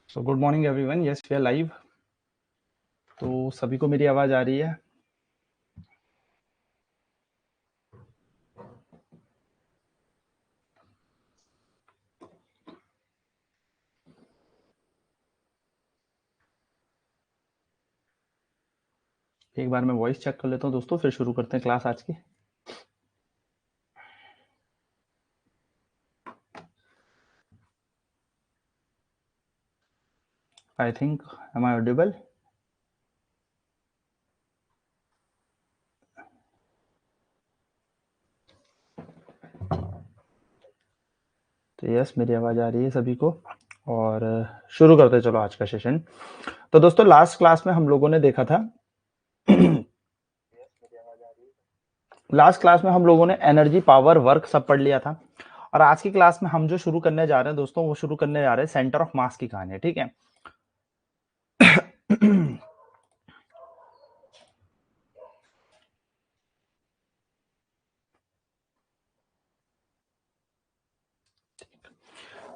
So good morning everyone. Yes we are live. तो सभी को मेरी आवाज आ रही है? एक बार मैं वॉइस चेक कर लेता हूँ दोस्तों, फिर शुरू करते हैं क्लास आज की। I think am I audible? तो यस, मेरी आवाज आ रही है सभी को। और शुरू करते हैं चलो आज का सेशन। तो दोस्तों लास्ट क्लास में हम लोगों ने देखा था लास्ट क्लास में हम लोगों ने एनर्जी, पावर, वर्क सब पढ़ लिया था। और आज की क्लास में हम जो शुरू करने जा रहे हैं दोस्तों, वो शुरू करने जा रहे हैं सेंटर ऑफ मास की कहानी। ठीक है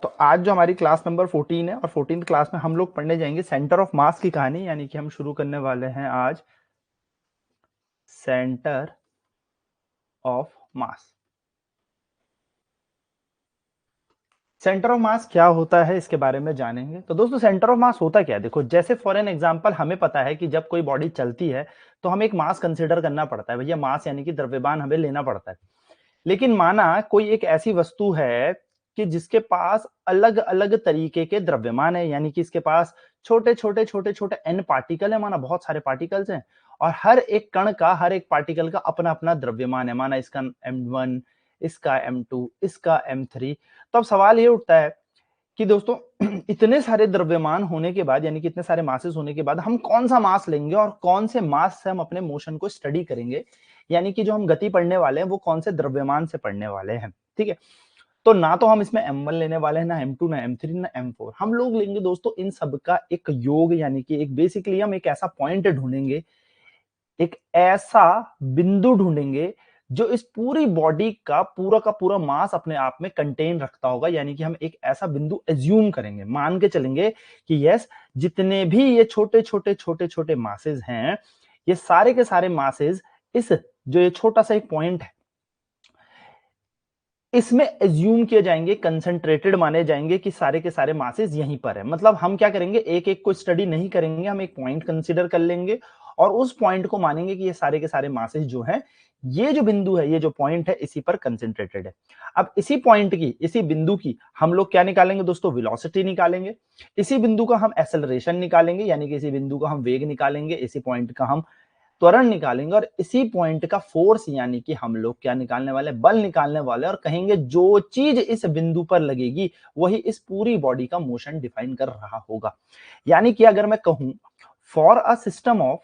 तो आज जो हमारी क्लास नंबर 14 है, और 14th क्लास में हम लोग पढ़ने जाएंगे सेंटर ऑफ मास की कहानी। यानी कि हम शुरू करने वाले हैं आज centre of mass. Centre of मास क्या होता है इसके बारे में जानेंगे। तो दोस्तों सेंटर ऑफ मास होता क्या है, देखो जैसे फॉर एन एग्जांपल हमें पता है कि जब कोई बॉडी चलती है तो हमें एक मास कंसीडर करना पड़ता है। भैया मास यानी कि द्रव्यमान हमें लेना पड़ता है। लेकिन माना कोई एक ऐसी वस्तु है कि जिसके पास अलग अलग तरीके के द्रव्यमान है, यानी कि इसके पास छोटे छोटे छोटे छोटे एन पार्टिकल है, माना बहुत सारे पार्टिकल्स हैं, और हर एक कण का, हर एक पार्टिकल का अपना अपना द्रव्यमान है। माना इसका M1, इसका M2, इसका M3। तो अब सवाल ये उठता है कि दोस्तों इतने सारे द्रव्यमान होने के बाद, यानी कि इतने सारे मासेस होने के बाद हम कौन सा मास लेंगे और कौन से मास से हम अपने मोशन को स्टडी करेंगे। यानी कि जो हम गति पढ़ने वाले हैं वो कौन से द्रव्यमान से पढ़ने वाले हैं। ठीक है, तो ना तो हम इसमें M1 लेने वाले हैं, ना M2, ना M3, ना M4। हम लोग लेंगे दोस्तों इन सब का एक योग, यानी कि एक बेसिकली हम एक ऐसा पॉइंट ढूंढेंगे, एक ऐसा बिंदु ढूंढेंगे जो इस पूरी बॉडी का पूरा मास अपने आप में कंटेन रखता होगा। यानी कि हम एक ऐसा बिंदु एज्यूम करेंगे, मान के चलेंगे कि यस, जितने भी ये छोटे छोटे छोटे छोटे मासेस हैं, ये सारे के सारे मासेस इस जो ये छोटा सा एक पॉइंट है इसमें एज्यूम किए जाएंगे, कंसंट्रेटेड माने जाएंगे कि सारे के सारे मासेस यहीं पर है। मतलब हम क्या करेंगे, एक एक को स्टडी नहीं करेंगे, हम एक पॉइंट कंसीडर कर लेंगे और उस पॉइंट को मानेंगे कि ये सारे के सारे मासेस जो हैं, ये जो बिंदु है, ये जो पॉइंट है, इसी पर कंसंट्रेटेड है। अब इसी पॉइंट की, इसी बिंदु की हम लोग क्या निकालेंगे दोस्तों, वेलोसिटी निकालेंगे। इसी बिंदु का हम एक्सेलरेशन निकालेंगे, यानी कि इसी बिंदु का हम वेग निकालेंगे, इसी पॉइंट का हम त्वरण निकालेंगे, और इसी पॉइंट का फोर्स, यानी कि हम लोग क्या निकालने वाले, बल निकालने वाले, और कहेंगे जो चीज इस बिंदु पर लगेगी वही इस पूरी बॉडी का मोशन डिफाइन कर रहा होगा। यानी कि अगर मैं कहूं फॉर अ सिस्टम ऑफ,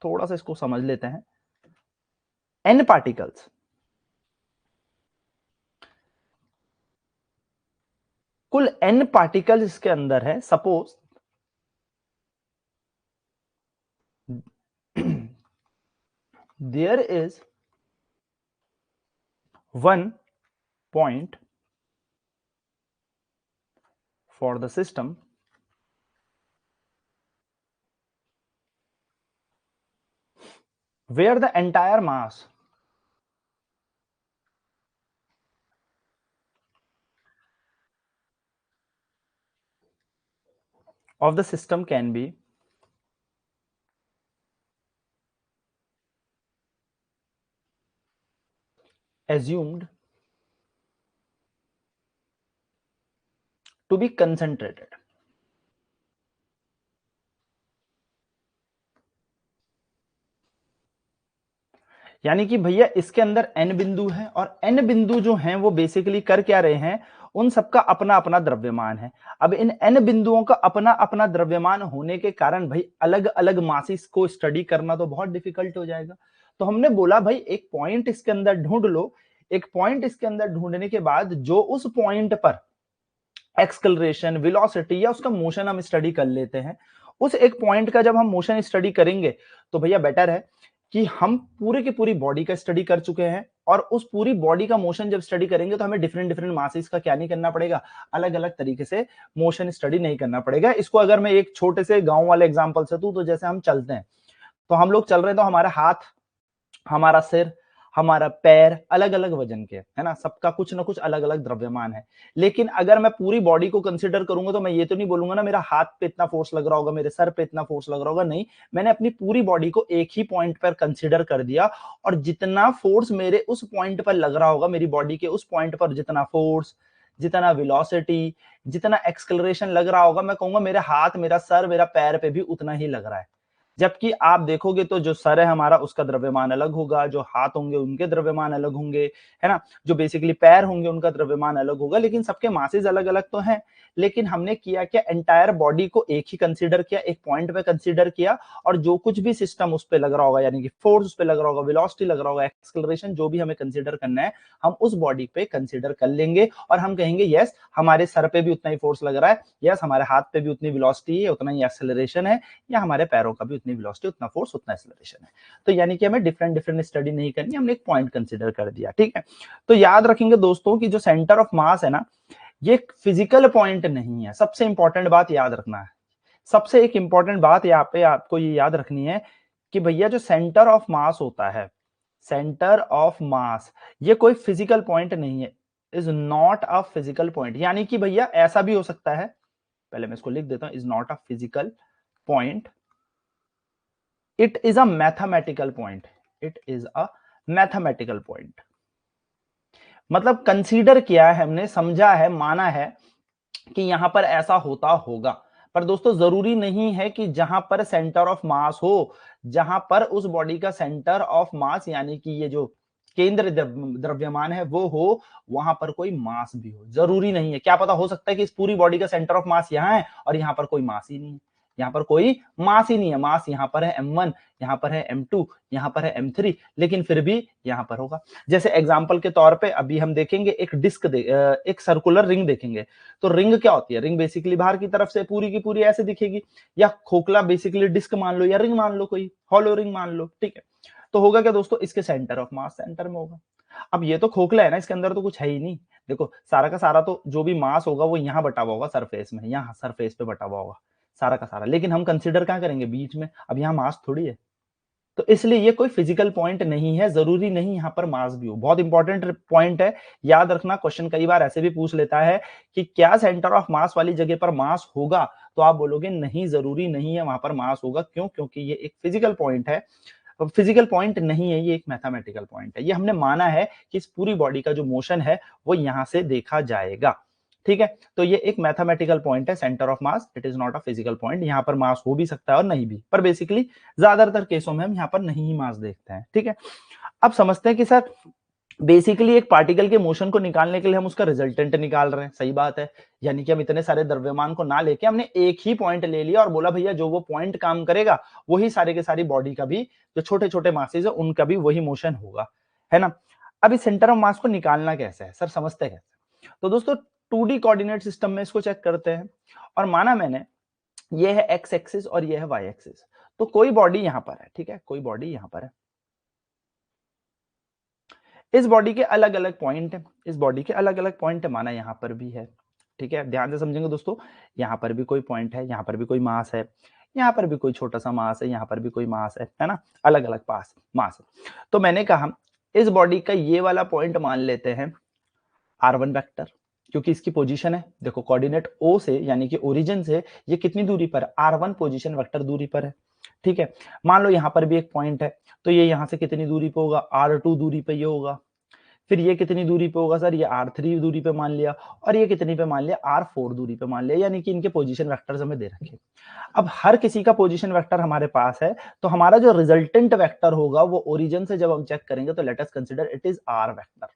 थोड़ा सा इसको समझ लेते हैं, एन पार्टिकल्स, कुल एन पार्टिकल्स इसके अंदर है। Suppose there is one point for the system where the entire mass of the system can be assumed to be concentrated। यानी कि भैया इसके अंदर एन बिंदु है, और एन बिंदु जो हैं वो बेसिकली कर क्या रहे हैं, उन सबका अपना अपना द्रव्यमान है। अब इन एन बिंदुओं का अपना अपना द्रव्यमान होने के कारण भाई अलग अलग मासिस को स्टडी करना तो बहुत डिफिकल्ट हो जाएगा। तो हमने बोला भाई एक पॉइंट इसके अंदर ढूंढ लो। एक पॉइंट इसके अंदर ढूंढने के बाद जो उस पॉइंट पर एक्सलरेशन, वेलोसिटी या उसका मोशन हम स्टडी कर लेते हैं, उस एक पॉइंट का जब हम मोशन स्टडी करेंगे तो भैया बेटर है कि हम पूरे की पूरी बॉडी का स्टडी कर चुके हैं और उस पूरी बॉडी का मोशन जब स्टडी करेंगे तो हमें डिफरेंट डिफरेंट मासेस का क्या नहीं करना पड़ेगा, अलग अलग तरीके से मोशन स्टडी नहीं करना पड़ेगा। इसको अगर मैं एक छोटे से गांव वाले एग्जांपल से दूं, तो जैसे हम चलते हैं, तो हम लोग चल रहे हैं तो हमारा हाथ, हमारा सिर, हमारा पैर अलग अलग वजन के है ना, सबका कुछ ना कुछ अलग अलग द्रव्यमान है। लेकिन अगर मैं पूरी बॉडी को कंसीडर करूंगा तो मैं ये तो नहीं बोलूंगा ना मेरा हाथ पे इतना फोर्स लग रहा होगा, मेरे सर पे इतना फोर्स लग रहा होगा, नहीं, मैंने अपनी पूरी बॉडी को एक ही पॉइंट पर कंसीडर कर दिया और जितना फोर्स मेरे उस पॉइंट पर लग रहा होगा, मेरी बॉडी के उस पॉइंट पर जितना फोर्स, जितना वेलोसिटी, जितना एक्सलरेशन लग रहा होगा, मैं कहूंगा मेरे हाथ, मेरा सर, मेरा पैर पे भी उतना ही लग रहा है। जबकि आप देखोगे तो जो सर है हमारा उसका द्रव्यमान अलग होगा, जो हाथ होंगे उनके द्रव्यमान अलग होंगे, है ना, जो बेसिकली पैर होंगे उनका द्रव्यमान अलग होगा, लेकिन सबके मासेस अलग अलग तो हैं। लेकिन हमने किया क्या, एंटायर बॉडी को एक ही कंसीडर किया, एक पॉइंट पे कंसीडर किया, और जो कुछ भी सिस्टम उस पे लग रहा होगा, यानी कि फोर्स उस पे लग रहा होगा, वेलोसिटी लग रहा होगा, एक्सेलरेशन, जो भी हमें कंसीडर करना है, हम उस बॉडी पे कंसीडर कर लेंगे और हम कहेंगे यस हमारे सर पे भी उतना ही फोर्स लग रहा है, यस हमारे हाथ पे भी उतनी वेलोसिटी है, उतना ही एक्सेलरेशन है, या हमारे पैरों का भी उतनी वेलोसिटी, उतना फोर्स, उतना एक्सेलरेशन है। तो यानी कि हमें डिफरेंट डिफरेंट स्टडी नहीं करनी, हमने एक पॉइंट कंसीडर कर दिया। ठीक है, तो याद रखेंगे दोस्तों कि जो सेंटर ऑफ मास है ना, ये फिजिकल पॉइंट नहीं है। सबसे इंपॉर्टेंट बात याद रखना है, सबसे एक इंपॉर्टेंट बात यहाँ पे आपको ये याद रखनी है कि भैया जो सेंटर ऑफ मास होता है, सेंटर ऑफ मास, ये कोई फिजिकल पॉइंट नहीं है, is not a physical point. यानी कि भैया ऐसा भी हो सकता है, पहले मैं इसको लिख देता हूं, is not a physical point, it is a mathematical point, it is a mathematical point. मतलब कंसीडर किया है हमने, समझा है, माना है कि यहां पर ऐसा होता होगा। पर दोस्तों जरूरी नहीं है कि जहां पर सेंटर ऑफ मास हो, जहां पर उस बॉडी का सेंटर ऑफ मास यानी कि ये जो केंद्र द्रव्यमान है वो हो, वहां पर कोई मास भी हो, जरूरी नहीं है। क्या पता, हो सकता है कि इस पूरी बॉडी का सेंटर ऑफ मास यहां है और यहां पर कोई मास ही नहीं है, यहां पर कोई मास ही नहीं है, मास यहां पर है m1, यहां पर है m2, यहां पर है m3, लेकिन फिर भी यहां पर होगा। जैसे एग्जांपल के तौर पे अभी हम देखेंगे एक डिस्क एक सर्कुलर रिंग देखेंगे। तो रिंग क्या होती है, रिंग बेसिकली बाहर की तरफ से पूरी की पूरी ऐसे दिखेगी, या खोखला बेसिकली डिस्क मान लो, या रिंग मान लो, कोई हॉलो रिंग मान लो। ठीक है, तो होगा क्या दोस्तों, इसके सेंटर ऑफ मास सेंटर में होगा। अब ये तो खोखला है ना, इसके अंदर तो कुछ है ही नहीं। देखो सारा का सारा तो जो भी मास होगा वो यहाँ बटा हुआ होगा सरफेस में, यहाँ सरफेस पे बटा हुआ होगा सारा का सारा, लेकिन हम कंसिडर कहाँ करेंगे, बीच में। अब यहाँ मास थोड़ी है, तो इसलिए ये कोई फिजिकल पॉइंट नहीं है, जरूरी नहीं यहाँ पर मास भी हो। बहुत इंपॉर्टेंट पॉइंट है, याद रखना। क्वेश्चन कई बार ऐसे भी पूछ लेता है कि क्या सेंटर ऑफ मास वाली जगह पर मास होगा, तो आप बोलोगे नहीं, जरूरी नहीं है वहां पर मास होगा। क्यों? क्योंकि ये एक फिजिकल पॉइंट है, फिजिकल पॉइंट नहीं है, ये एक मैथमेटिकल पॉइंट है। ये हमने माना है कि इस पूरी बॉडी का जो मोशन है वो यहां से देखा जाएगा। ठीक है, तो ये एक मैथमेटिकल पॉइंट है, centre of mass, it is not a physical point. यहाँ पर मास हो भी सकता है और नहीं भी, पर बेसिकली ज्यादातर केसों में हम यहाँ पर नहीं ही मास देखते हैं। ठीक है, अब समझते हैं कि सर बेसिकली एक पार्टिकल के मोशन को निकालने के लिए हम उसका रिजल्टेंट निकाल रहे हैं, सही बात है। यानी कि हम इतने सारे द्रव्यमान को ना लेके हमने एक ही पॉइंट ले लिया और बोला भैया जो वो पॉइंट काम करेगा वही सारे के सारी बॉडी का भी, जो छोटे छोटे मासेज है उनका भी वही मोशन होगा, है ना। अब इस सेंटर ऑफ मास को निकालना कैसे है सर, समझते कैसे। तो दोस्तों 2D कोऑर्डिनेट सिस्टम में इसको चेक करते हैं, और माना मैंने ये है एक्स एक्सिस और ये है वाई एक्सिस। तो कोई बॉडी यहां पर है, ठीक है, कोई बॉडी यहां पर है, इस बॉडी के अलग अलग पॉइंट है, इस बॉडी के अलग अलग पॉइंट है, माना यहां पर भी है। ठीक है, ध्यान से समझेंगे दोस्तों, यहां पर भी कोई पॉइंट है, यहां पर भी कोई मास है, यहां पर भी कोई छोटा सा मास है, यहां पर भी कोई मास है ना, अलग अलग पास मास है। तो मैंने कहा इस बॉडी का ये वाला पॉइंट मान लेते हैं r1 वेक्टर, क्योंकि इसकी पोजीशन है, देखो कोऑर्डिनेट O से यानी कि ओरिजिन से ये कितनी दूरी पर, r1 पोजीशन वेक्टर दूरी पर है। ठीक है, मान लो यहां पर भी एक पॉइंट है, तो ये यहां से कितनी दूरी पे होगा, r2 दूरी पे ये होगा। फिर ये कितनी दूरी पे होगा सर, ये r3 दूरी पे मान लिया, और ये कितनी पे मान लिया, r4 दूरी पे मान लिया, यानी कि इनके पोजीशन वेक्टर्स हमें दे रखे। अब हर किसी का पोजीशन वेक्टर हमारे पास है, तो हमारा जो रिजल्टेंट वेक्टर होगा वो ओरिजिन से जब हम चेक करेंगे तो let us consider it is r vector.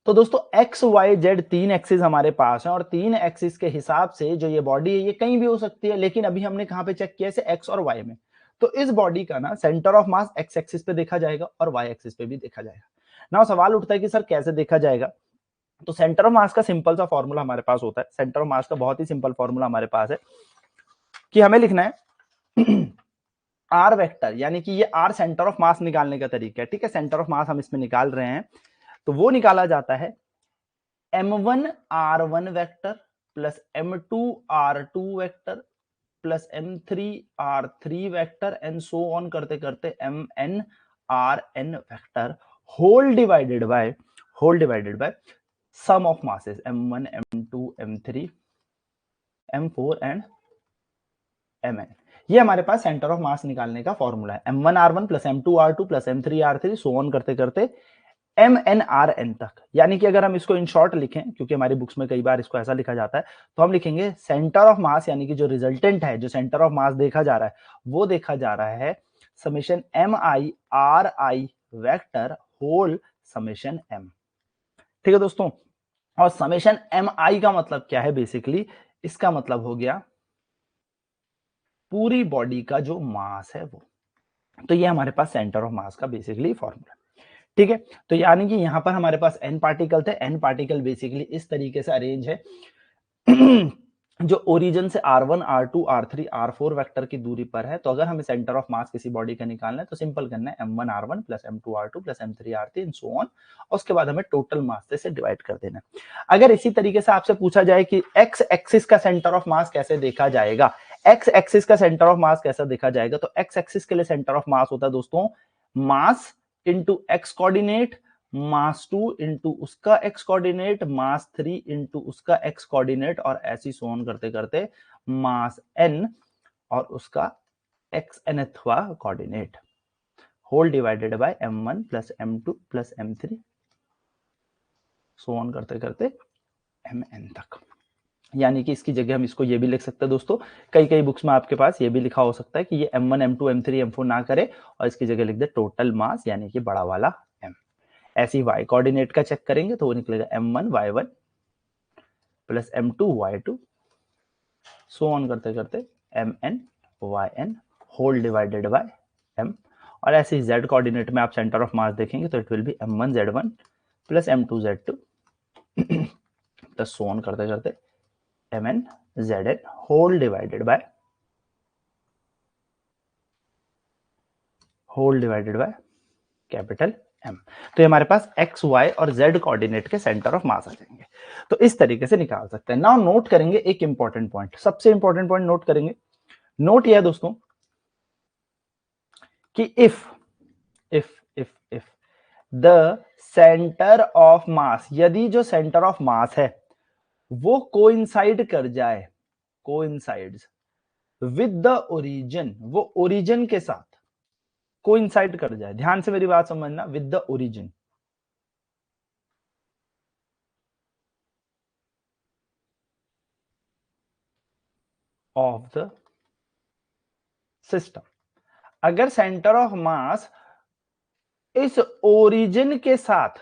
तो दोस्तों एक्स वाई जेड तीन एक्सिस हमारे पास है, और तीन एक्सिस के हिसाब से जो ये बॉडी है ये कहीं भी हो सकती है, लेकिन अभी हमने कहां पे चेक किया, इसे एक्स और वाई में। तो इस बॉडी का ना centre of mass x axis पे देखा जाएगा और वाई एक्सिस पे भी देखा जाएगा। ना सवाल उठता है कि सर कैसे देखा जाएगा। तो सेंटर ऑफ मास का सिंपल सा फॉर्मूला हमारे पास होता है, सेंटर ऑफ मास का बहुत ही सिंपल फॉर्मूला हमारे पास है कि हमें लिखना है आर वेक्टर, यानी कि ये आर सेंटर ऑफ मास निकालने का तरीका है, ठीक है। सेंटर ऑफ मास हम इसमें निकाल रहे हैं, तो वो निकाला जाता है m1 r1 vector plus m2 r2 vector plus m3 r3 vector and so on करते करते mn rn vector whole divided by sum of masses m1 m2 m3 m4 and mn। ये हमारे पास सेंटर ऑफ मास निकालने का formula है, m1 r1 plus m2 r2 plus m3 r3 so on करते करते MNRN तक। यानी कि अगर हम इसको इन शॉर्ट लिखें, क्योंकि हमारी बुक्स में कई बार इसको ऐसा लिखा जाता है, तो हम लिखेंगे सेंटर ऑफ मास, यानी कि जो रिजल्टेंट है, जो सेंटर ऑफ मास देखा जा रहा है, वो देखा जा रहा है summation MI vector whole summation M। ठीक है दोस्तों, और समेशन MI का मतलब क्या है? बेसिकली इसका मतलब हो गया पूरी बॉडी का जो मास है वो। तो ये हमारे पास सेंटर ऑफ मास का बेसिकली फॉर्मूला, ठीक है। तो यानी कि यहां पर हमारे पास n पार्टिकल थे, n पार्टिकल बेसिकली इस तरीके से अरेंज है जो ओरिजिन से r1 r2 r3 r4 vector की दूरी पर है। तो अगर हमें सेंटर ऑफ मास किसी बॉडी का निकालना है तो सिंपल करना है m1 r1 plus m2 r2 plus m3 r3 and so on, और उसके बाद हमें टोटल मास से डिवाइड कर देना। अगर इसी तरीके से आपसे पूछा जाए कि x एक्सिस का सेंटर ऑफ मास कैसे देखा जाएगा, x एक्सिस का सेंटर ऑफ मास कैसा देखा जाएगा, तो x एक्सिस के लिए सेंटर ऑफ मास होता है दोस्तों mass into X coordinate, mass 2 into उसका एक्स कोऑर्डिनेट, मास 3 इंटू उसका एक्स कोऑर्डिनेट, और ऐसी सोन करते करते मास n और उसका एक्स nthवा coordinate whole divided by m1 plus m2 plus m3 so on करते करते mn तक। यानी कि इसकी जगह हम इसको ये भी लिख सकते हैं दोस्तों, कई कई बुक्स में आपके पास ये भी लिखा हो सकता है कि ये m1 m2 m3 m4 ना करे और इसकी जगह लिख दे टोटल मास, यानी कि बड़ा वाला m। ऐसे ही y कोऑर्डिनेट का चेक करेंगे तो वो निकलेगा m1 y1 plus m2 y2 so on करते करते mn yn whole divided by m। और ऐसे ही z कोऑर्डिनेट में आप सेंटर ऑफ मास देखेंगे तो it will be m1 z1 plus m2 z2 plus so on करते करते mn zn whole divided by capital M। तो ये हमारे पास x y और z कोऑर्डिनेट के सेंटर ऑफ मास आ जाएंगे। तो इस तरीके से निकाल सकते हैं। नाउ नोट करेंगे एक इंपॉर्टेंट पॉइंट, सबसे इंपॉर्टेंट पॉइंट नोट करेंगे। नोट यह है दोस्तों कि इफ द सेंटर ऑफ मास, यदि जो सेंटर ऑफ मास है वो कोइंसाइड कर जाए, कोइंसाइड्स विद द ओरिजिन, वो ओरिजिन के साथ कोइंसाइड कर जाए, ध्यान से मेरी बात समझना, with the origin of the system. अगर सेंटर ऑफ मास इस ओरिजिन के साथ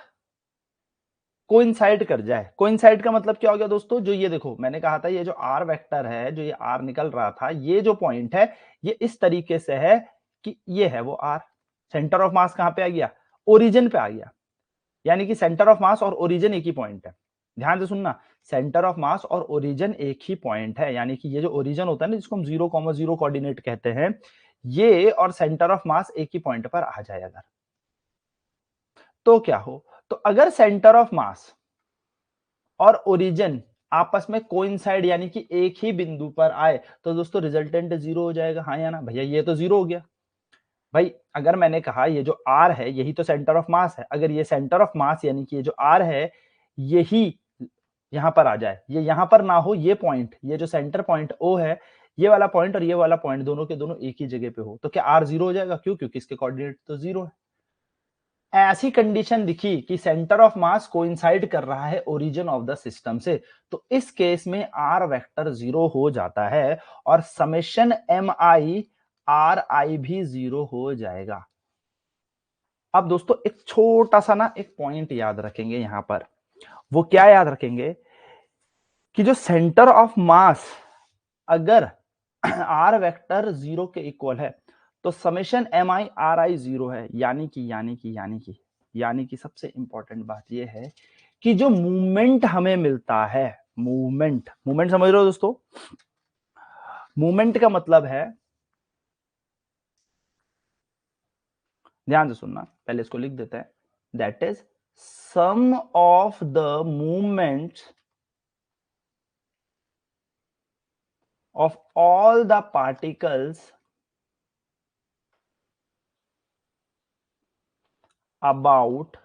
कोइंसाइड कर जाए, कोइंसाइड का मतलब क्या हो गया दोस्तों, जो ये देखो मैंने कहा था ये जो आर वेक्टर है, जो ये आर निकल रहा था, ये जो पॉइंट है ये इस तरीके से है कि ये है वो आर, सेंटर ऑफ मास कहां पे आ गया, ओरिजिन पे आ गया। यानी कि सेंटर ऑफ मास और ओरिजिन एक ही पॉइंट है, ध्यान से सुनना, सेंटर ऑफ मास और ओरिजिन एक ही पॉइंट है। यानी कि ये जो ओरिजिन होता है ना, जिसको हम 0,0 कोऑर्डिनेट कहते हैं, ये और सेंटर ऑफ मास एक ही पॉइंट पर आ जाए अगर, तो क्या हो, तो अगर सेंटर ऑफ मास और ओरिजिन आपस में कोइंसाइड यानी कि एक ही बिंदु पर आए तो दोस्तों रिजल्टेंट 0 हो जाएगा, हाँ या ना भैया, ये तो 0 हो गया भाई। अगर मैंने कहा ये जो आर है यही तो सेंटर ऑफ मास है, अगर ये सेंटर ऑफ मास यानी कि ये जो आर है यही यहां पर आ जाए, ये यहां पर ना हो, ये पॉइंट, ये जो सेंटर पॉइंट ओ है, ये वाला पॉइंट और ये वाला पॉइंट दोनों के दोनों एक ही जगह पे हो, तो क्या आर 0 हो जाएगा? क्यों? क्योंकि इसके कोऑर्डिनेट तो 0 है। ऐसी कंडीशन दिखी कि सेंटर ऑफ मास कोइंसाइड कर रहा है ओरिजिन ऑफ द सिस्टम से, तो इस केस में आर वेक्टर 0 हो जाता है और summation M I R I भी 0 हो जाएगा। अब दोस्तों एक छोटा सा ना एक पॉइंट याद रखेंगे यहां पर, वो क्या याद रखेंगे कि जो सेंटर ऑफ मास अगर आर वेक्टर 0 के इक्वल है तो summation M I R I 0 है। यानी कि सबसे इंपॉर्टेंट बात यह है कि जो मूवमेंट हमें मिलता है, मूवमेंट समझ रहे हो दोस्तों, मूवमेंट का मतलब है ध्यान से सुनना, पहले इसको लिख देते हैं। That is sum of the movements of all the particles about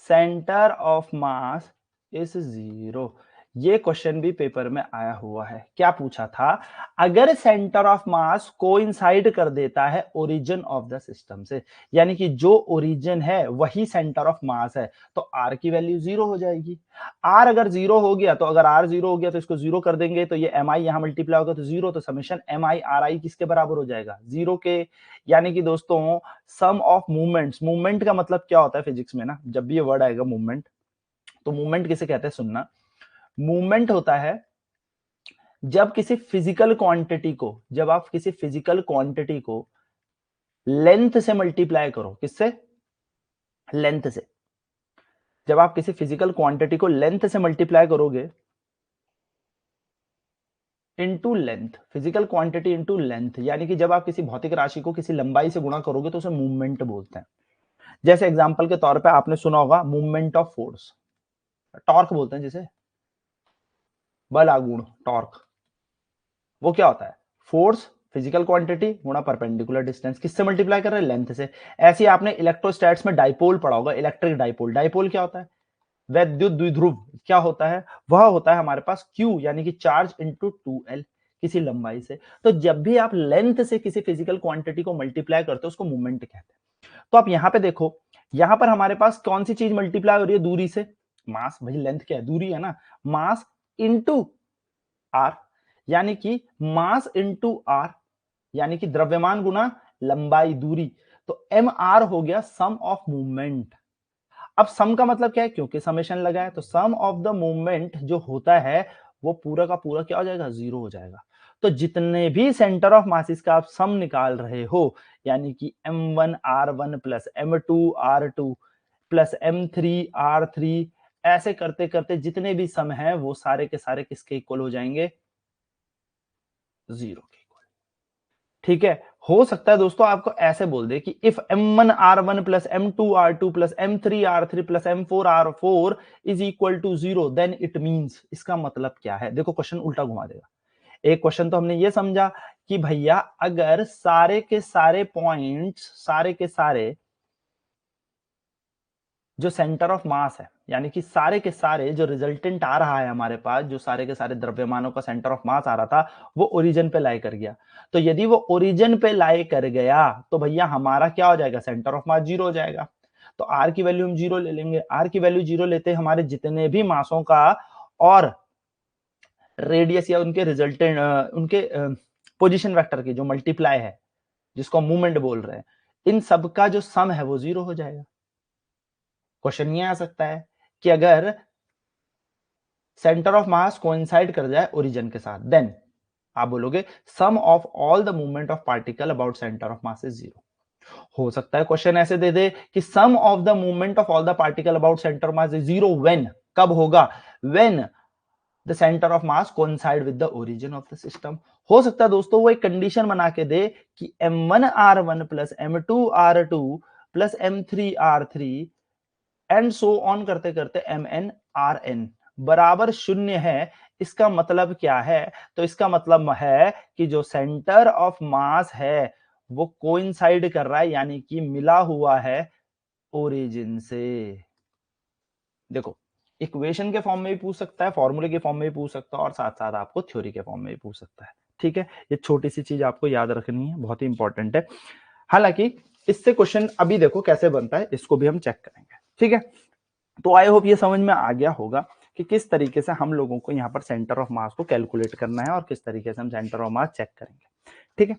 center of mass is 0। ये क्वेश्चन भी पेपर में आया हुआ है। क्या पूछा था? अगर सेंटर ऑफ मास कोइंसाइड कर देता है ओरिजिन ऑफ द सिस्टम से, यानी कि जो ओरिजिन है वही सेंटर ऑफ मास है, तो आर की वैल्यू 0 हो जाएगी। आर अगर 0 हो गया, तो अगर आर 0 हो गया तो इसको 0 कर देंगे, तो ये एम आई यहां मल्टीप्लाई होगा तो 0, तो summation M I R I किसके बराबर हो जाएगा? 0 के। यानी कि दोस्तों सम ऑफ मूवमेंट्स, मूवमेंट का मतलब क्या होता है फिजिक्स में ना, जब भी ये वर्ड आएगा मूवमेंट, तो मूवमेंट किसे कहते हैं? सुनना, मूवमेंट होता है जब किसी फिजिकल क्वांटिटी को, जब आप किसी फिजिकल क्वांटिटी को लेंथ से मल्टीप्लाई करो। किससे? लेंथ से। जब आप किसी फिजिकल क्वांटिटी को लेंथ से मल्टीप्लाई करोगे, into length, physical quantity into length, यानी कि जब आप किसी भौतिक राशि को किसी लंबाई से गुणा करोगे तो उसे मूवमेंट बोलते हैं। जैसे एग्जांपल के तौर पे आपने सुना होगा मूवमेंट ऑफ फोर्स, टॉर्क बोलते हैं जिसे, बल आघूर्ण, टॉर्क। वो क्या होता है? फोर्स फिजिकल क्वांटिटी गुणा परपेंडिकुलर डिस्टेंस, किससे मल्टीप्लाई कर रहे हैं? लेंथ से। ऐसे ही आपने इलेक्ट्रोस्टैट्स में डाइपोल पढ़ा होगा, इलेक्ट्रिक डाइपोल। डाइपोल क्या होता है? वैद्युत द्विध्रुव। क्या होता है? वह होता है हमारे पास Q, यानी कि चार्ज इंटू 2L, किसी लंबाई से। तो जब भी आप लेंथ से किसी फिजिकल क्वांटिटी को मल्टीप्लाई करते हो उसको मूवमेंट कहते हैं। तो आप यहां पे देखो, यहां पर हमारे पास कौन सी चीज मल्टीप्लाई हो रही है? दूरी से। मास, भाई लेंथ क्या है? दूरी है ना। मास इंटू आर, यानी कि मास इंटू आर, यानी कि द्रव्यमान गुना लंबाई, दूरी। तो एम आर हो गया सम ऑफ मूवमेंट। अब सम का मतलब क्या है? क्योंकि समेशन लगा है, तो सम ऑफ द मूवमेंट जो होता है वो पूरा का पूरा क्या हो जाएगा? 0 हो जाएगा। तो जितने भी सेंटर ऑफ मासिस का आप सम निकाल रहे हो, यानी कि m1 r1 plus m2 r2 plus m3 r3, ऐसे करते करते जितने भी सम है वो सारे के सारे किसके इक्वल हो जाएंगे? 0 के इक्वल। ठीक है। हो सकता है दोस्तों आपको ऐसे बोल दे कि if m1 r1 plus m2 r2 plus m3 r3 plus m4 r4 is equal to 0, then it means, इसका मतलब क्या है? देखो क्वेश्चन उल्टा घुमा देगा। एक क्वेश्चन तो हमने ये समझा कि भैया अगर सारे के सारे पॉइंट्स, सारे के सारे जो सेंटर ऑफ मास है, यानी कि सारे के सारे जो रिजल्टेंट आ रहा है हमारे पास, जो सारे के सारे द्रव्यमानों का सेंटर ऑफ मास आ रहा था, वो ओरिजिन पे लाई कर गया। तो यदि वो ओरिजिन पे लाई कर गया तो भैया हमारा क्या हो जाएगा? सेंटर ऑफ मास 0 हो जाएगा। तो आर की वैल्यू हम 0 ले लेंगे। आर की वैल्यू 0 लेते हमारे जितने भी मासों का और रेडियस या उनके रिजल्टेंट, उनके पोजिशन वेक्टर की जो मल्टीप्लाई है, जिसको हम मूवमेंट बोल रहे हैं, इन सब का जो सम है वो 0 हो जाएगा। क्वेश्चन ये आ सकता है कि अगर सेंटर ऑफ मास कोइंसाइड कर जाए ओरिजिन के साथ, देन आप बोलोगे sum of all the movement of particle about centre of mass is 0। हो सकता है क्वेश्चन ऐसे दे दे कि sum of the movement of all the particle about centre of mass is 0 when, कब होगा? When the centre of mass coincide with the origin of the system. हो सकता है दोस्तों वो एक कंडीशन बना के दे कि m1 r1 plus m2 r2 plus m3 r3 and so on करते करते mn rn बराबर 0 है। इसका मतलब क्या है? तो इसका मतलब है कि जो सेंटर ऑफ मास है वो कोइंसाइड कर रहा है, यानी कि मिला हुआ है ओरिजिन से। देखो इक्वेशन के फॉर्म में भी पूछ सकता है, फॉर्मूले के फॉर्म में भी पूछ सकता है, और साथ साथ आपको थ्योरी के फॉर्म में भी पूछ सकता है। ठीक है, ये छोटी सी चीज आपको याद रखनी है, बहुत ही इंपॉर्टेंट है। हालांकि इससे क्वेश्चन अभी देखो कैसे बनता है, इसको भी हम चेक करेंगे। ठीक है, तो आई होप ये समझ में आ गया होगा कि किस तरीके से हम लोगों को यहाँ पर सेंटर ऑफ मास को कैलकुलेट करना है और किस तरीके से हम सेंटर ऑफ मास चेक करेंगे। ठीक है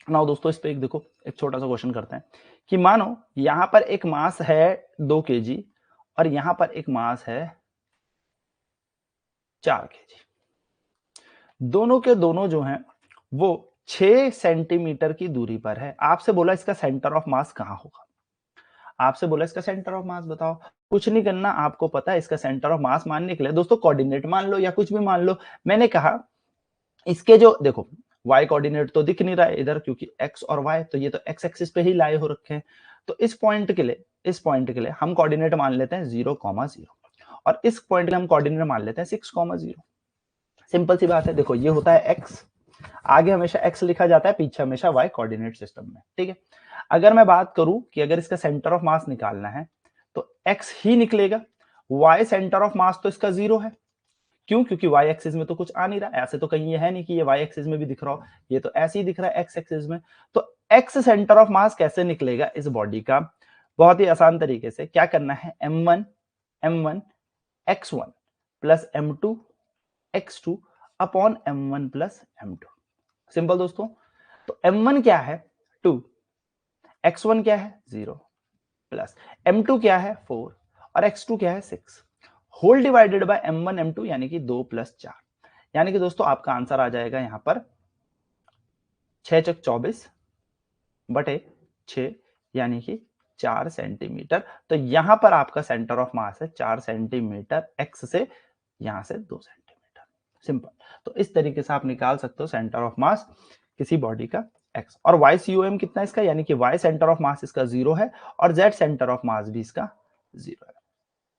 नाउ दोस्तों इस पे एक देखो, एक छोटा सा क्वेश्चन करते हैं कि मानो यहां पर एक मास है 2 kg और यहां पर एक मास है 4 kg। दोनों के दोनों जो हैं वो 6 सेंटीमीटर की दूरी पर है। आपसे बोला इसका सेंटर ऑफ मास कहां होगा? आपसे बोला इसका सेंटर ऑफ मास बताओ। कुछ नहीं करना, आपको पता है इसका सेंटर ऑफ मास मानने के लिए दोस्तों कोऑर्डिनेट मान लो या कुछ भी मान लो। मैंने कहा इसके जो देखो y कोऑर्डिनेट तो दिख नहीं रहा है इधर, क्योंकि x और y तो ये तो x एक्सिस पे ही लाए हो रखे हैं। तो इस पॉइंट के लिए हम कोऑर्डिनेट मान लेते हैं 0,0 और इस पॉइंट के लिए हम कोऑर्डिनेट मान लेते हैं 6,0। सिंपल सी बात है। देखो ये होता है x, आगे हमेशा x लिखा जाता है, पीछे हमेशा y कोऑर्डिनेट सिस्टम में, ठीक है। अगर मैं बात करूं कि अगर इसका सेंटर ऑफ मास निकालना है तो x ही निकलेगा, y सेंटर ऑफ मास तो इसका 0 है। क्यों? क्योंकि y एक्सिस में तो कुछ आ नहीं रहा, ऐसे तो कहीं ये है नहीं कि ये y एक्सिस में भी दिख रहा हो, ये तो ऐसे ही दिख रहा है x एक्सिस में। तो x सेंटर ऑफ मास कैसे निकलेगा इस बॉडी का? बहुत ही आसान तरीके से क्या करना है, m1 x1 plus m2 x2 upon m1 plus m2। Simple दोस्तों। तो m1 क्या है 2, x1 क्या है 0 प्लस m2 क्या है 4 और x2 क्या है 6 whole divided by m1 m2 यानी कि 2 प्लस 4। यानी कि दोस्तों आपका आंसर आ जाएगा यहां पर 6 चक 24 बटे 6 यानी कि 4 सेंटीमीटर। तो यहां पर आपका सेंटर ऑफ मास है 4 सेंटीमीटर, x से यहां से 2 सेंटीमीटर। सिंपल। तो इस तरीके से आप निकाल सकते हो सेंटर ऑफ मास किसी बॉडी का x। और y COM कितना इसका, यानी कि y सेंटर ऑफ मास इसका 0 है और z सेंटर ऑफ मास भी इसका 0 है।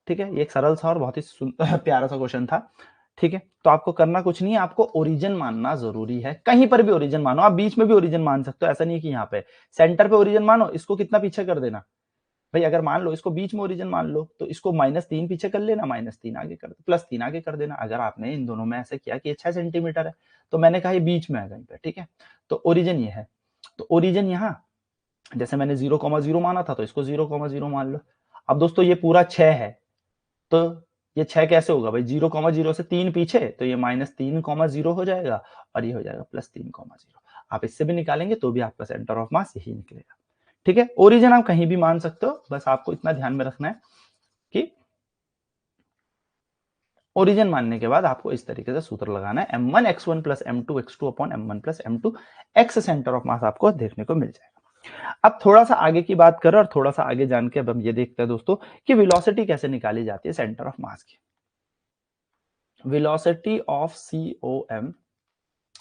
ठीक है, ये एक सरल सा और बहुत ही प्यारा सा क्वेश्चन था। ठीक है, तो आपको करना कुछ नहीं है, आपको ओरिजिन मानना जरूरी है। कहीं पर भी ओरिजिन मानो, आप बीच में भी ओरिजिन मान सकते हो, ऐसा नहीं है कि यहाँ पे सेंटर पे ओरिजिन मानो, इसको कितना पीछे कर देना भाई। अगर मान लो इसको बीच में ओरिजिन मान लो तो इसको -3 पीछे कर लेना, -3 आगे कर दो, +3 आगे कर देना। अगर आपने इन दोनों में ऐसे किया कि ये 6 सेंटीमीटर है तो मैंने कहा ये बीच में है कहीं पे, ठीक है। तो ओरिजिन ये है, तो ओरिजिन यहाँ जैसे मैंने 0,0 माना था तो इसको 0,0 मान लो। अब दोस्तों ये पूरा 6 है तो ये 6 कैसे होगा भाई, 0,0 से 3 पीछे तो ये -3,0 हो जाएगा और ये हो जाएगा +3,0। आप इससे भी निकालेंगे तो भी आपका सेंटर ऑफ मास यही निकलेगा। ठीक है, ओरिजिन आप कहीं भी मान सकते हो, बस आपको इतना ध्यान में रखना है कि ओरिजिन मानने के बाद आपको इस तरीके से सूत्र लगाना है, m1 x1 plus m2 x2 upon m1 plus m2, x centre of मास आपको देखने को मिल जाएगा। अब थोड़ा सा आगे की बात करें और थोड़ा सा आगे जान के अब हम ये देखते हैं दोस्तों कि वेलोसिटी कैसे निकाली जाती है सेंटर ऑफ मास की। वेलोसिटी ऑफ COM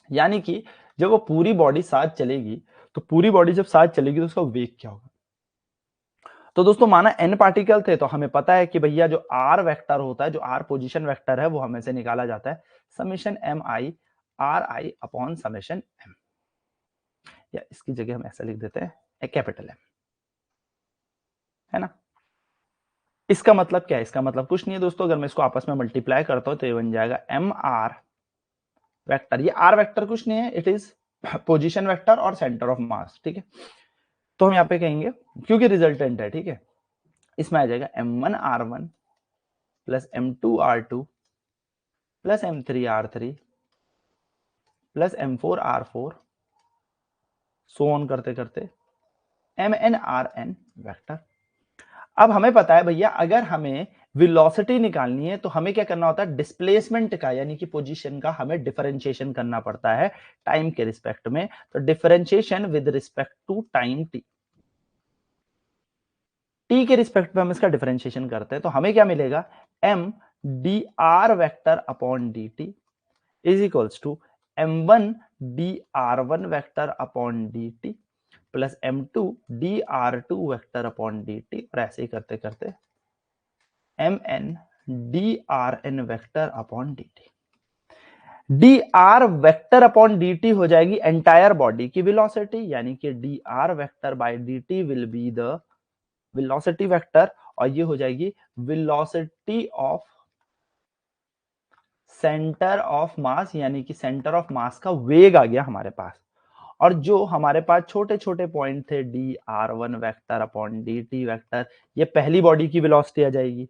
यानी कि जब वो पूरी बॉडी साथ चलेगी, तो पूरी बॉडी जब साथ चलेगी तो उसका वेग क्या होगा। तो दोस्तों माना n पार्टिकल थे तो हमें पता है कि भैया जो r वेक्टर होता है, जो r पोजीशन वेक्टर है, वो हमें से निकाला जाता है summation mi ri upon summation m, या इसकी जगह हम ऐसा लिख देते हैं कैपिटल M, है ना। इसका मतलब क्या है, इसका मतलब कुछ नहीं है दोस्तों, अगर मैं इसको आपस में मल्टीप्लाई करता हूं तो ये बन जाएगा mr वेक्टर। ये r वेक्टर कुछ नहीं है, इट इज पोजीशन वेक्टर और सेंटर ऑफ मास, ठीक है। तो हम यहाँ पे कहेंगे क्योंकि रिजल्टेंट है, ठीक है, इसमें आ जाएगा m1 r1 plus m2 r2 plus m3 r3 plus m4 r4 so on करते करते mn rn वेक्टर। अब हमें पता है भैया अगर हमें वेलोसिटी निकालनी है तो हमें क्या करना होता है, डिस्प्लेसमेंट का यानी कि पोजीशन का हमें डिफरेंशिएशन करना पड़ता है टाइम के रिस्पेक्ट में। तो differentiation with respect to time t, t के रिस्पेक्ट में हम इसका डिफरेंशिएशन करते हैं तो हमें क्या मिलेगा, m dr vector upon dt is equals to m1 dr1 vector upon dt plus m2 dr2 vector upon dt, और ऐसे ही करते करते mn drn vector upon dt। dr vector upon dt हो जाएगी एंटायर बॉडी की वेलोसिटी, यानी कि dr vector by dt will be the velocity vector, और ये हो जाएगी velocity of centre of mass, यानी कि सेंटर ऑफ मास का वेग आ गया हमारे पास। और जो हमारे पास छोटे छोटे पॉइंट थे dr1 vector upon dt vector, ये पहली बॉडी की वेलोसिटी आ जाएगी,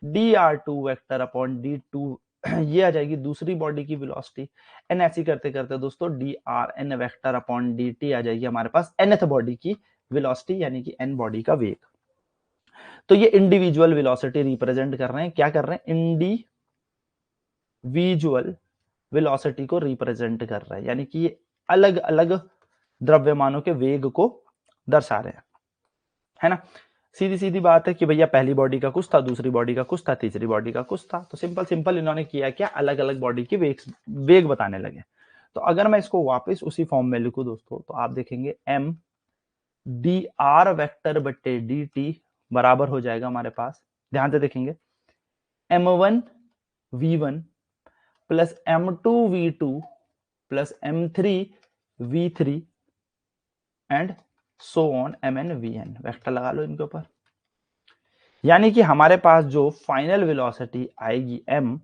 dr2 वेक्टर अपॉन d2 ये आ जाएगी दूसरी बॉडी की वेलोसिटी, एंड ऐसे करते करते दोस्तों drn वेक्टर अपॉन dt आ जाएगी हमारे पास nth बॉडी की वेलोसिटी, यानी कि n बॉडी का वेग। तो ये इंडिविजुअल वेलोसिटी रिप्रेजेंट कर रहे हैं, क्या कर रहे हैं, इंडिविजुअल वेलोसिटी को रिप्रेजेंट कर रहा है, यानी कि ये अलग अलग द्रव्यमानों के वेग को दर्शा रहे हैं, है ना। सीधी सीधी बात है कि भैया पहली बॉडी का कुछ था, दूसरी बॉडी का कुछ था, तीसरी बॉडी का कुछ था, तो सिंपल सिंपल इन्होंने किया क्या, अलग अलग बॉडी की वेग बताने लगे। तो अगर मैं इसको वापस उसी फॉर्म में लिखूं दोस्तों, तो आप देखेंगे m डी आर वेक्टर बट्टे डी टी बराबर हो जाएगा हमारे पास, ध्यान से देखेंगे, m1 v1 plus m2 v2 plus m3 v3 and so on mn vn, vector लगा लो इनके ऊपर। यानी कि हमारे पास जो फाइनल वेलोसिटी आएगी m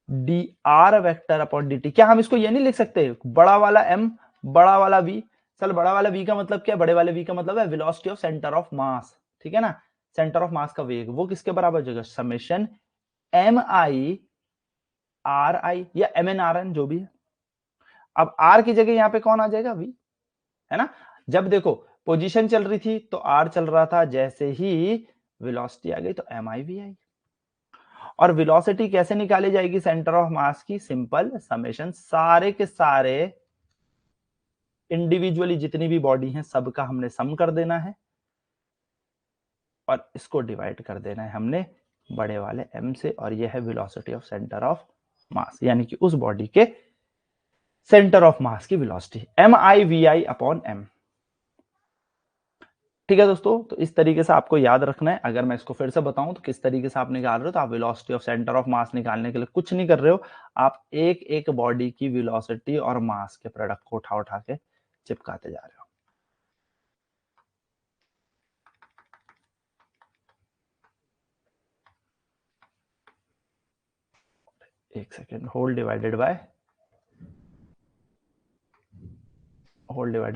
D R vector upon D T, क्या हम इसको ये नहीं लिख सकते बड़ा वाला m बड़ा वाला v, चल बड़ा वाला v का मतलब क्या है, बड़े वाले v का मतलब है वेलोसिटी ऑफ सेंटर ऑफ मास, ठीक है ना, सेंटर ऑफ मास का वेग, वो किसके बराबर हो जाएगा, summation M I R I या एम एन आर एन जो भी है। अब r की जगह यहाँ पे कौन आ जाएगा, v, है ना। जब देखो पोजीशन चल रही थी तो r चल रहा था, जैसे ही वेलोसिटी आ गई तो एम आई वी आई। और वेलोसिटी कैसे निकाली जाएगी सेंटर ऑफ मास की, सिंपल समेशन सारे के सारे इंडिविजुअली जितनी भी बॉडी हैं सबका हमने सम कर देना है और इसको डिवाइड कर देना है हमने बड़े वाले m से, और यह है velocity of centre of mass, यानी कि उस बॉडी के सेंटर ऑफ मास की velocity M I V I upon M. ठीक है दोस्तों, तो इस तरीके से आपको याद रखना है। अगर मैं इसको फिर से बताऊं तो किस तरीके से आप निकाल रहे हो, तो आप वेलोसिटी ऑफ सेंटर ऑफ मास निकालने के लिए कुछ नहीं कर रहे हो, आप एक एक बॉडी की वेलोसिटी और मास के प्रोडक्ट को उठा उठा के चिपकाते जा रहे हो। एक second, whole divided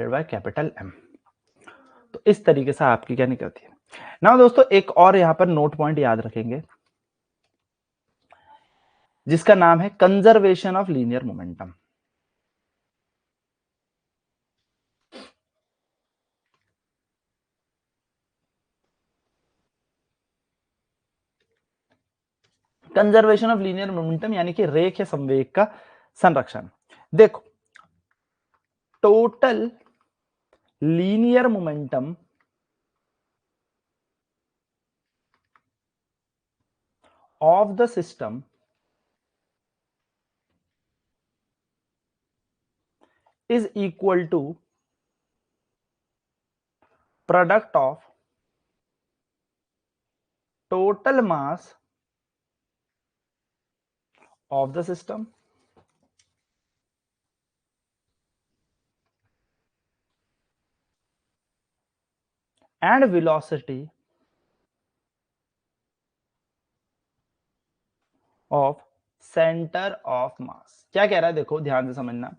by capital M. तो इस तरीके से आपकी क्या निकलती है ना दोस्तों। एक और यहां पर नोट पॉइंट याद रखेंगे जिसका नाम है conservation of linear momentum. Conservation of linear momentum यानी कि रेखीय संवेग का संरक्षण। देखो total linear momentum of the system is equal to product of total mass of the system and velocity of center of mass। क्या कह रहा है, देखो ध्यान से समझना,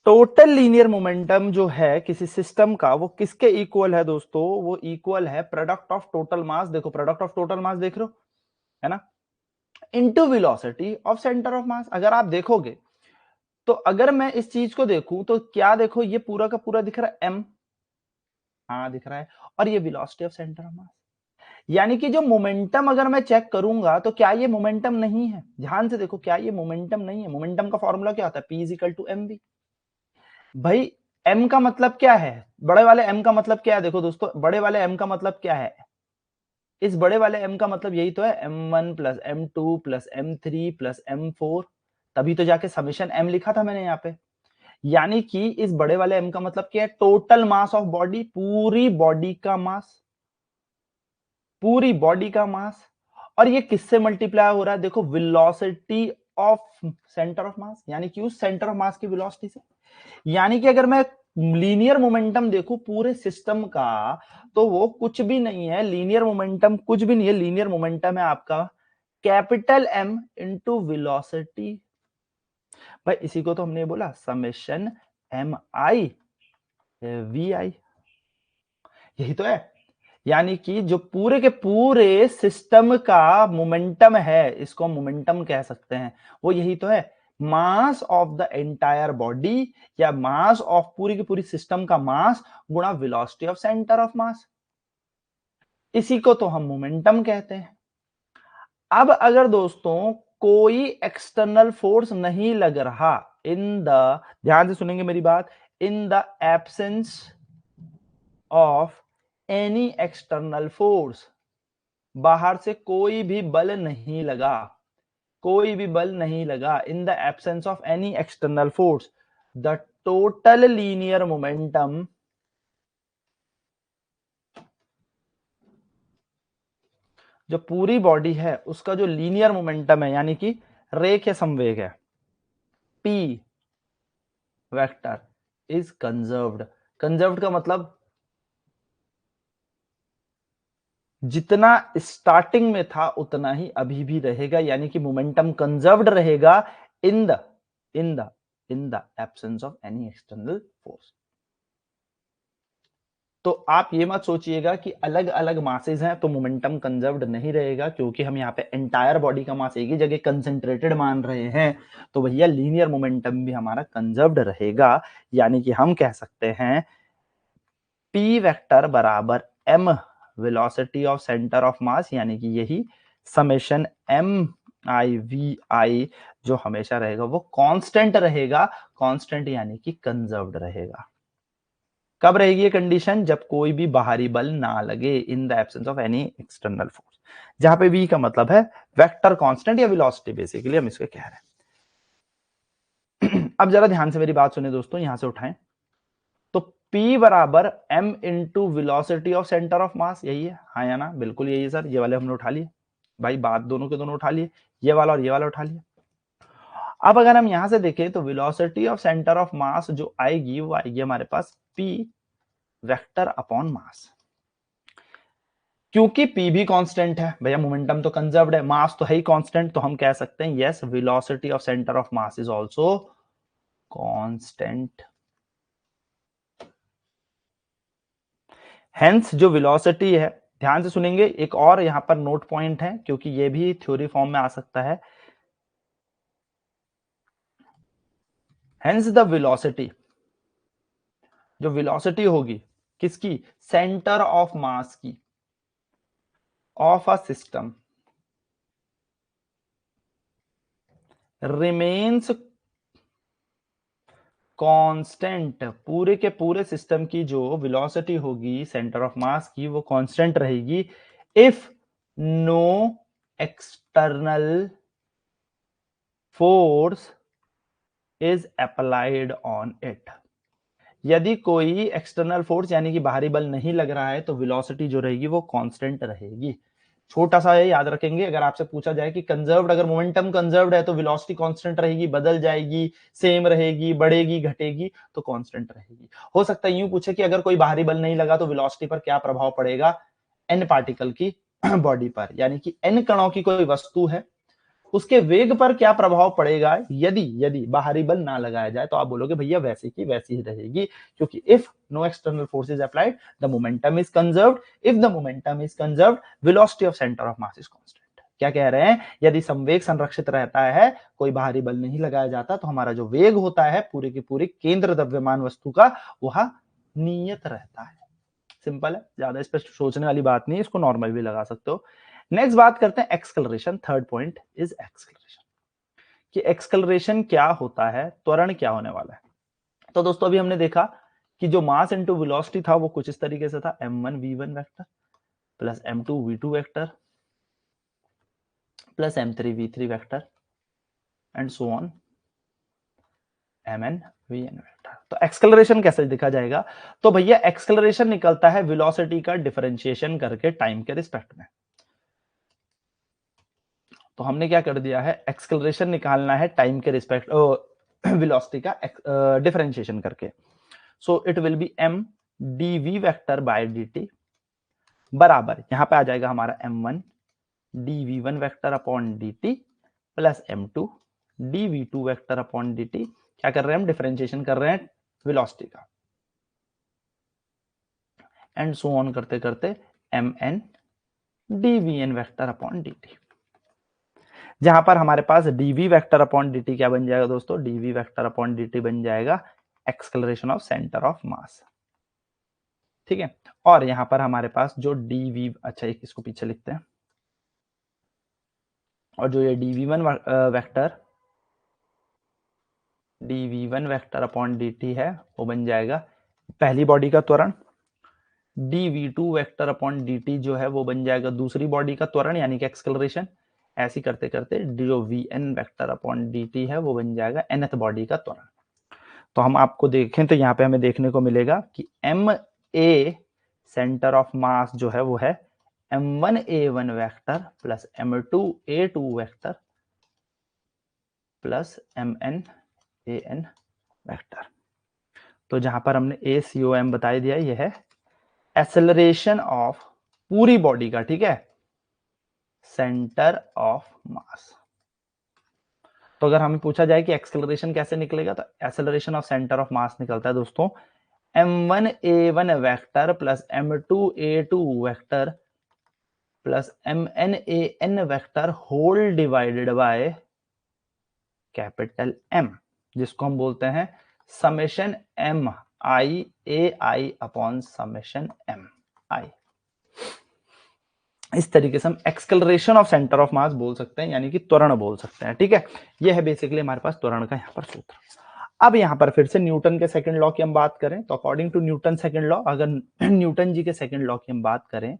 टोटल लीनियर मोमेंटम जो है किसी सिस्टम का वो किसके इक्वल है दोस्तों, वो इक्वल है प्रोडक्ट ऑफ टोटल मास, देखो प्रोडक्ट ऑफ टोटल मास देख रहे हो, है ना, into velocity of centre of मास। अगर आप देखोगे तो अगर मैं इस चीज को देखूं तो क्या देखो, ये पूरा का पूरा दिख रहा है m, हाँ दिख रहा है, और ये velocity of centre of mass, यानी कि जो मोमेंटम अगर मैं चेक करूंगा तो क्या ये मोमेंटम नहीं है, ध्यान से देखो क्या ये मोमेंटम नहीं है। मोमेंटम का फॉर्मूला क्या होता है, P is equal to M V. भाई m का मतलब क्या है, बड़े वाले m का मतलब क्या है, देखो दोस्तों बड़े वाले m का मतलब क्या है, इस बड़े वाले m का मतलब यही तो है m1 plus m2 plus m3 plus m4, तभी तो जाके समेशन m लिखा था मैंने यहाँ पे। यानी कि इस बड़े वाले m का मतलब क्या है, टोटल मास ऑफ बॉडी, पूरी बॉडी का मास, पूरी बॉडी का मास, और ये किससे मल्टीप्लाई हो रहा है, देखो velocity of centre of mass, यानी कि उस सेंटर ऑफ मास की वेलोसिटी से। यानी कि अगर मैं लीनियर मोमेंटम देखूं पूरे सिस्टम का तो वो कुछ भी नहीं है, लीनियर मोमेंटम कुछ भी नहीं है, लीनियर मोमेंटम है आपका कैपिटल M इंटू वेलोसिटी। भाई इसी को तो हमने बोला समेशन एम आई वी आई, यही तो है। यानी कि जो पूरे के पूरे सिस्टम का मोमेंटम है, इसको मोमेंटम कह सकते हैं, वो यही तो है, mass of the entire body या मास ऑफ पूरी की पूरी सिस्टम का मास गुणा वेलोसिटी ऑफ सेंटर ऑफ मास, इसी को तो हम मोमेंटम कहते हैं। अब अगर दोस्तों कोई एक्सटर्नल फोर्स नहीं लग रहा, इन द, ध्यान से सुनेंगे मेरी बात, in the absence of any external force, बाहर से कोई भी बल नहीं लगा, कोई भी बल नहीं लगा, in the absence of any external force, the total linear momentum, जो पूरी बॉडी है उसका जो लीनियर मोमेंटम है यानी कि रेखीय संवेग है, P vector is conserved. Conserved का मतलब जितना स्टार्टिंग में था उतना ही अभी भी रहेगा, यानी कि मोमेंटम कंजर्व्ड रहेगा in the in the in the absence of any external force. तो आप ये मत सोचिएगा कि अलग अलग मासेस हैं तो मोमेंटम कंजर्व्ड नहीं रहेगा, क्योंकि हम यहाँ पे एंटायर बॉडी का मास एक ही जगह कंसेंट्रेटेड मान रहे हैं, तो भैया लीनियर मोमेंटम भी हमारा कंजर्व्ड रहेगा। यानी कि हम कह सकते हैं P वेक्टर बराबर m velocity of centre of mass, यानी कि यही समेशन MIVI जो हमेशा रहेगा वो कांस्टेंट रहेगा, कांस्टेंट यानी कि कंजर्व्ड रहेगा। कब रहेगी ये कंडीशन? जब कोई भी बाहरी बल ना लगे, in the absence of any external force, जहां पे v का मतलब है वेक्टर कांस्टेंट या वेलोसिटी, बेसिकली हम इसको कह रहे हैं। अब जरा ध्यान से मेरी बात सुने दोस्तों, यहां से उठाएं तो P बराबर m into velocity of centre of मास, यही है, हाँ या ना? बिल्कुल यही है सर, ये वाले हमने उठा लिए भाई, बात दोनों के दोनों उठा लिए, ये वाला और ये वाला उठा लिया। अब अगर हम यहां से देखें तो वेलोसिटी ऑफ सेंटर ऑफ मास जो आएगी वो आएगी हमारे पास P वेक्टर अपॉन मास, क्योंकि P भी कांस्टेंट है भैया, मोमेंटम तो कंजर्व्ड है, मास तो है ही कांस्टेंट, तो हम कह सकते हैं yes velocity of centre of mass is also constant. Hence जो वेलोसिटी है, ध्यान से सुनेंगे, एक और यहां पर नोट पॉइंट है क्योंकि ये भी थ्योरी फॉर्म में आ सकता है। हेंस द वेलोसिटी, जो वेलोसिटी होगी किसकी? सेंटर ऑफ मास की, of a system remains constant, पूरे के पूरे सिस्टम की जो वेलोसिटी होगी सेंटर ऑफ मास की वो कांस्टेंट रहेगी if no external force is applied on it. यदि कोई एक्सटर्नल फोर्स यानी कि बाहरी बल नहीं लग रहा है तो वेलोसिटी जो रहेगी वो कांस्टेंट रहेगी। छोटा सा ये याद रखेंगे, अगर आपसे पूछा जाए कि कंजर्व्ड, अगर मोमेंटम कंजर्व्ड है तो वेलोसिटी कांस्टेंट रहेगी, बदल जाएगी, सेम रहेगी, बढ़ेगी, घटेगी, तो कांस्टेंट रहेगी। हो सकता है यूं पूछे कि अगर कोई बाहरी बल नहीं लगा तो वेलोसिटी पर क्या प्रभाव पड़ेगा एन पार्टिकल की बॉडी पर, यानी कि एन कणों की कोई वस्तु है उसके वेग पर क्या प्रभाव पड़ेगा यदि यदि बाहरी बल ना लगाया जाए, तो आप बोलोगे भैया वैसे की वैसी ही रहेगी, क्योंकि if no external force is applied the momentum is conserved, if the momentum is conserved velocity of centre of mass is constant. क्या कह रहे हैं? यदि संवेग संरक्षित रहता है, कोई बाहरी बल नहीं लगाया जाता, तो हमारा जो वेग होता है पूरे की पूरी केंद्र द्रव्यमान वस्तु का वह नियत रहता है। सिंपल है, ज्यादा स्पष्ट सोचने वाली बात नहीं है, इसको नॉर्मल भी लगा सकते हो। नेक्स्ट बात करते हैं एक्सकलरेशन। थर्ड पॉइंट इज एक्सकलरेशन, कि एक्सकलरेशन क्या होता है, त्वरण क्या होने वाला है। तो दोस्तों अभी हमने देखा कि जो मास इनटू वेलोसिटी था वो कुछ इस तरीके से था, m1 v1 vector plus m2 v2 vector plus m3 v3 vector and so on mn vn vector. तो एक्सकलरेशन कैसे दिखा जाएगा? तो भैया एक्सकलरेशन निकलता है वेलोसिटी का डिफरेंशिएशन करके टाइम के रिस्पेक्ट में। तो हमने क्या कर दिया है, एक्सकलरेशन निकालना है टाइम के रिस्पेक्ट वेलोसिटी का डिफरेंशिएशन करके। So it will B m dv vector by dt बराबर, यहां पे आ जाएगा हमारा m1 dv1 vector upon dt plus m2 dv2 vector upon dt। क्या कर रहे हैं हम? डिफरेंशिएशन कर रहे हैं वेलोसिटी का, एंड सो ऑन करते करते mn dvn vector upon dt, जहां पर हमारे पास dv वेक्टर अपॉन dt क्या बन जाएगा दोस्तों? dv वेक्टर अपॉन dt बन जाएगा एक्सकलरेशन ऑफ सेंटर ऑफ मास। ठीक है, और यहां पर हमारे पास जो dv, अच्छा एक इसको पीछे लिखते हैं, और जो ये dv1 वेक्टर अपॉन dt है वो बन जाएगा पहली बॉडी का त्वरण dv2 वेक्टर अपॉन dt जो है वो बन जाएगा दूसरी बॉडी का त्वरण यानी कि एक्सेलरेशन। ऐसे करते करते जो vn वेक्टर अपॉन dt है वो बन जाएगा nth बॉडी का त्वरण। तो हम आपको देखें तो यहाँ पे हमें देखने को मिलेगा कि ma सेंटर ऑफ मास जो है वो है m1a1 vector plus m2a2 vector plus mnan vector. तो जहां पर हमने ACOM बता दिया ये है एक्सेलरेशन ऑफ पूरी बॉडी का, ठीक है, सेंटर ऑफ मास। तो अगर हमें पूछा जाए कि एक्सेलरेशन कैसे निकलेगा तो acceleration of centre of mass निकलता है दोस्तों m1a1 vector plus m2a2 vector plus mnan vector whole divided by capital M, जिसको हम बोलते हैं summation m I A I upon summation m I. इस तरीके से हम acceleration of centre of mass बोल सकते हैं यानी कि त्वरण बोल सकते हैं, ठीक है। ये है बेसिकली हमारे पास त्वरण का यहाँ पर सूत्र। अब यहाँ पर फिर से न्यूटन के सेकंड लॉ की हम बात करें तो according to Newton second law, अगर न्यूटन जी के सेकंड लॉ की हम बात करें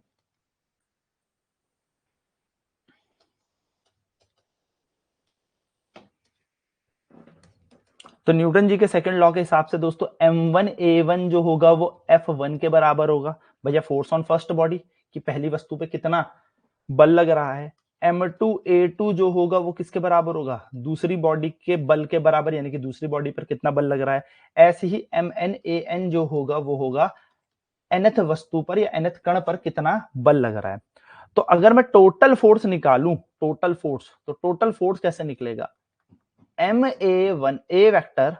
तो न्यूटन जी के सेकंड लॉ के हिसाब से दोस्तों m1a1 जो होगा वो F1 के बराबर होगा। भैया फोर्स ऑन फर्स्ट बॉडी की पहली वस्तु पे कितना बल लग रहा है। m2a2 जो होगा वो किसके बराबर होगा, दूसरी बॉडी के बल के बराबर, यानी कि दूसरी बॉडी पर कितना बल लग रहा है। ऐसे ही mnan जो होगा वो होगा nth वस्तु पर या nth कण पर कितना बल लग रहा है। तो अगर मैं टोटल फोर्स निकालूं, टोटल फोर्स, तो टोटल फोर्स कैसे निकलेगा, ma1 a vector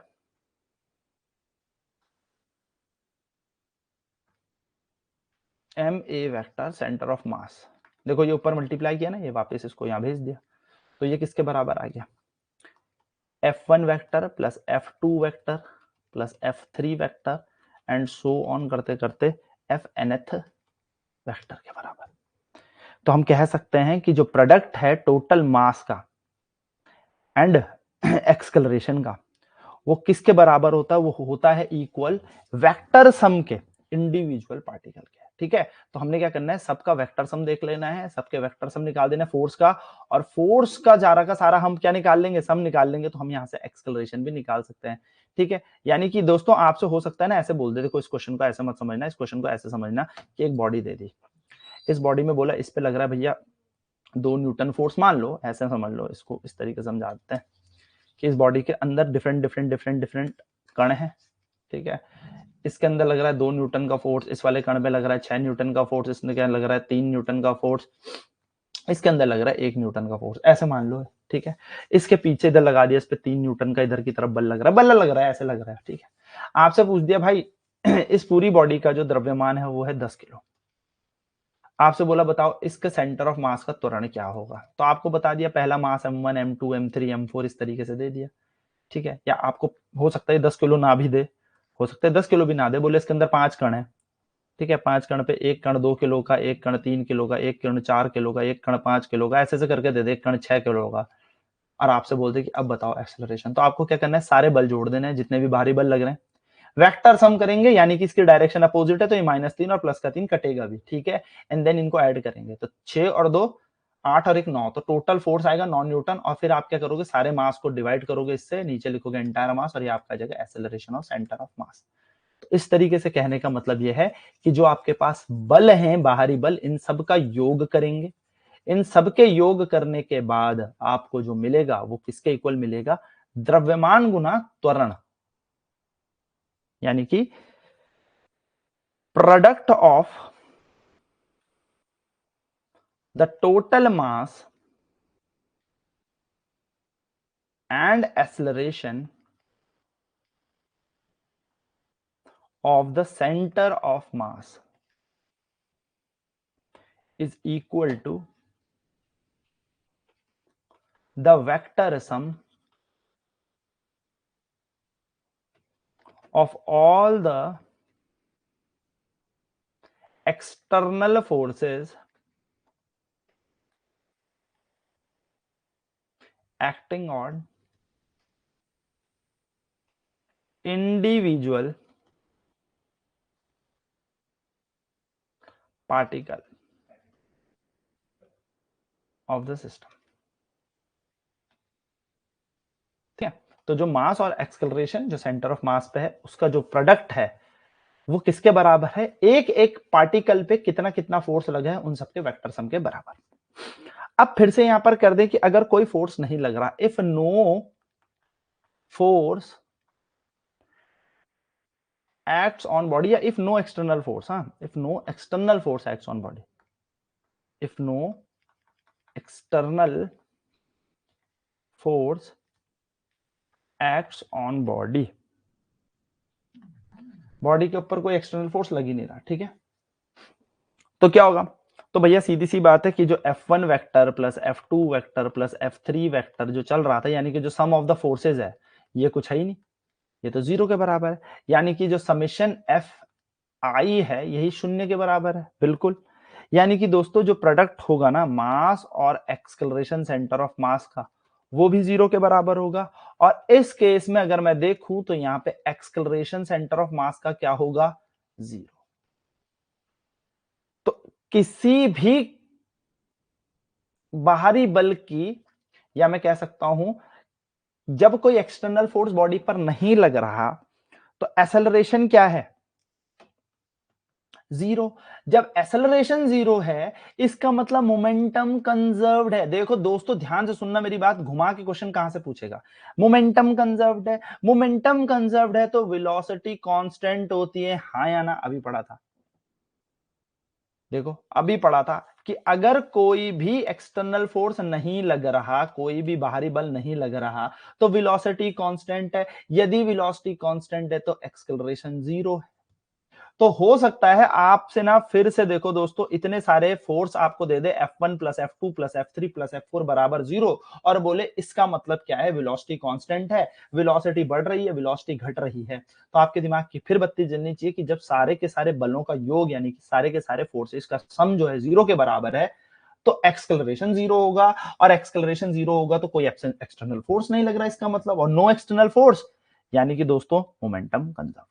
ma vector centre of मास, देखो ये ऊपर मल्टीप्लाई किया ना, ये वापस इसको यहां भेज दिया, तो ये किसके बराबर आ गया, f1 vector plus f2 vector plus f3 vector and so on करते करते fnth वेक्टर के बराबर। तो हम कह सकते हैं कि जो प्रोडक्ट है टोटल मास का एंड एक्सकलरेशन का वो किसके बराबर होता है, वो होता है इक्वल वेक्टर सम के इंडिविजुअल पार्टिकल के, ठीक है। तो हमने क्या करना है, सबका वेक्टर सम देख लेना है, सबके वेक्टर सम निकाल देना फोर्स का, और फोर्स का जारा का सारा हम क्या निकाल लेंगे, सम निकाल लेंगे, तो हम यहाँ से एक्सकलरेशन भी निकाल सकते हैं, ठीक है। यानी कि दोस्तों आपसे हो सकता है ना ऐसे बोल दे, देखो इस क्वेश्चन को ऐसे मत समझना, इस क्वेश्चन को ऐसे समझना कि एक बॉडी दे दी, इस बॉडी में बोला इस पे लग रहा है भैया 2 न्यूटन फोर्स, मान लो ऐसे समझ लो, इसको इस तरीके से समझाते हैं कि इस बॉडी के अंदर डिफरेंट डिफरेंट डिफरेंट डिफरेंट कण है, ठीक है। इसके अंदर लग रहा है 2 न्यूटन का फोर्स, इस वाले कण पे लग रहा है 6 न्यूटन का फोर्स, इसमें क्या लग रहा है 3 न्यूटन का फोर्स, इसके अंदर लग रहा है 1 न्यूटन का फोर्स, ऐसे मान लो, ठीक है। इसके पीछे इधर लगा दिया, इस पे 3 न्यूटन का इधर की तरफ बल लग रहा है, बल लग रहा है, ऐसे लग रहा है, ठीक है। आपसे पूछ दिया भाई इस पूरी बॉडी का जो द्रव्यमान है वो है 10 किलो, आपसे बोला बताओ इसके सेंटर ऑफ मास का त्वरण क्या होगा, तो आपको बता दिया पहला मास m1 m2 m3 m4 इस तरीके से दे दिया, ठीक है। या आपको हो सकता है 10 किलो ना भी दे, हो सकता है 10 किलो भी ना दे, बोले इसके अंदर 5 कण है, ठीक है, 5 कण पे एक कण 2 किलो का, एक कण 3 किलो का, एक कण 4 किलो का, एक कण 5 किलो का, ऐसे ऐसे करके दे दे, एक कण 6 किलो का, और आपसे बोलते कि अब बताओ एक्सेलरेशन, तो आपको क्या करना है, सारे बल जोड़ देने हैं जितने भी भारी बल लग रहे हैं, वेक्टर सम करेंगे, यानी कि इसकी डायरेक्शन अपोजिट है तो ये -3 और प्लस का 3 कटेगा भी, ठीक है, एंड देन इनको ऐड करेंगे, तो 6 और 2 8 और 1 9, तो टोटल फोर्स आएगा 9 न्यूटन, और फिर आप क्या करोगे, सारे मास को डिवाइड करोगे इससे, नीचे लिखोगे एंटायर मास, और ये आपका जगह एक्सेलरेशन ऑफ सेंटर ऑफ मास। तो इस तरीके से कहने का मतलब यह है कि जो आपके पास बल हैं, बाहरी बल, इन सब का योग करेंगे, इन सबके योग करने के बाद आपको जो मिलेगा वो किसके इक्वल मिलेगा, द्रव्यमान गुना त्वरण, यानी कि product of the total mass and acceleration of the center of mass is equal to the vector sum of all the external forces acting on individual particle of the system. ठीक है, तो जो मास और एक्सेलरेशन जो centre of मास पे है उसका जो प्रोडक्ट है वो किसके बराबर है, एक एक पार्टिकल पे कितना कितना फोर्स लगा है उन सबके वेक्टर सम के बराबर। अब फिर से यहां पर कर दे कि अगर कोई फोर्स नहीं लग रहा, if no force acts on body या if no external force, if no external force acts on body, if no external force acts on body, body के ऊपर कोई एक्सटर्नल फोर्स लग ही नहीं रहा, ठीक है, तो क्या होगा, तो भैया सीधी सी बात है कि जो F1 vector plus F2 vector plus F3 vector जो चल रहा था, यानी कि जो सम ऑफ द फोर्सेज है ये कुछ है ही नहीं, ये तो जीरो के बराबर है, यानी कि जो समेशन एफ आई है यही शून्य के बराबर है, बिल्कुल। यानी कि दोस्तों जो प्रोडक्ट होगा ना मास और एक्सेलरेशन सेंटर ऑफ मास का, वो भी जीरो के बराबर होगा। और इस केस में अगर मैं देखूं तो यहां पे एक्सेलरेशन सेंटर ऑफ मास का क्या होगा, जीरो। तो किसी भी बाहरी बल की, या मैं कह सकता हूं जब कोई एक्सटर्नल फोर्स बॉडी पर नहीं लग रहा तो एक्सेलरेशन क्या है, जीरो। जब एक्सेलरेशन जीरो है इसका मतलब मोमेंटम कंजर्व्ड है। देखो दोस्तों ध्यान से सुनना मेरी बात, घुमा के क्वेश्चन कहां से पूछेगा, मोमेंटम कंजर्व्ड है, मोमेंटम कंजर्व्ड है तो वेलोसिटी कांस्टेंट होती है, हाँ या ना, अभी पढ़ा था, देखो अभी पढ़ा था कि अगर कोई भी एक्सटर्नल फोर्स नहीं लग रहा, कोई भी बाहरी बल नहीं लग रहा तो वेलोसिटी कांस्टेंट है, यदि वेलोसिटी कांस्टेंट है तो एक्सेलरेशन जीरो है। तो हो सकता है आपसे ना फिर से देखो दोस्तों इतने सारे फोर्स आपको दे दे F1 plus F2 plus F3 plus F4 बराबर जीरो और बोले इसका मतलब क्या है, वेलोसिटी कांस्टेंट है, वेलोसिटी बढ़ रही है, वेलोसिटी घट रही है, तो आपके दिमाग की फिर बत्ती जलनी चाहिए कि जब सारे के सारे बलों का योग यानी कि सारे के सारे फोर्सेस का सम जो है जीरो के बराबर है तो एक्सेलरेशन जीरो होगा, और एक्सेलरेशन जीरो होगा तो कोई एक्सटर्नल फोर्स नहीं लग रहा इसका मतलब, और नो एक्सटर्नल फोर्स यानी कि दोस्तों मोमेंटम कंजर्व।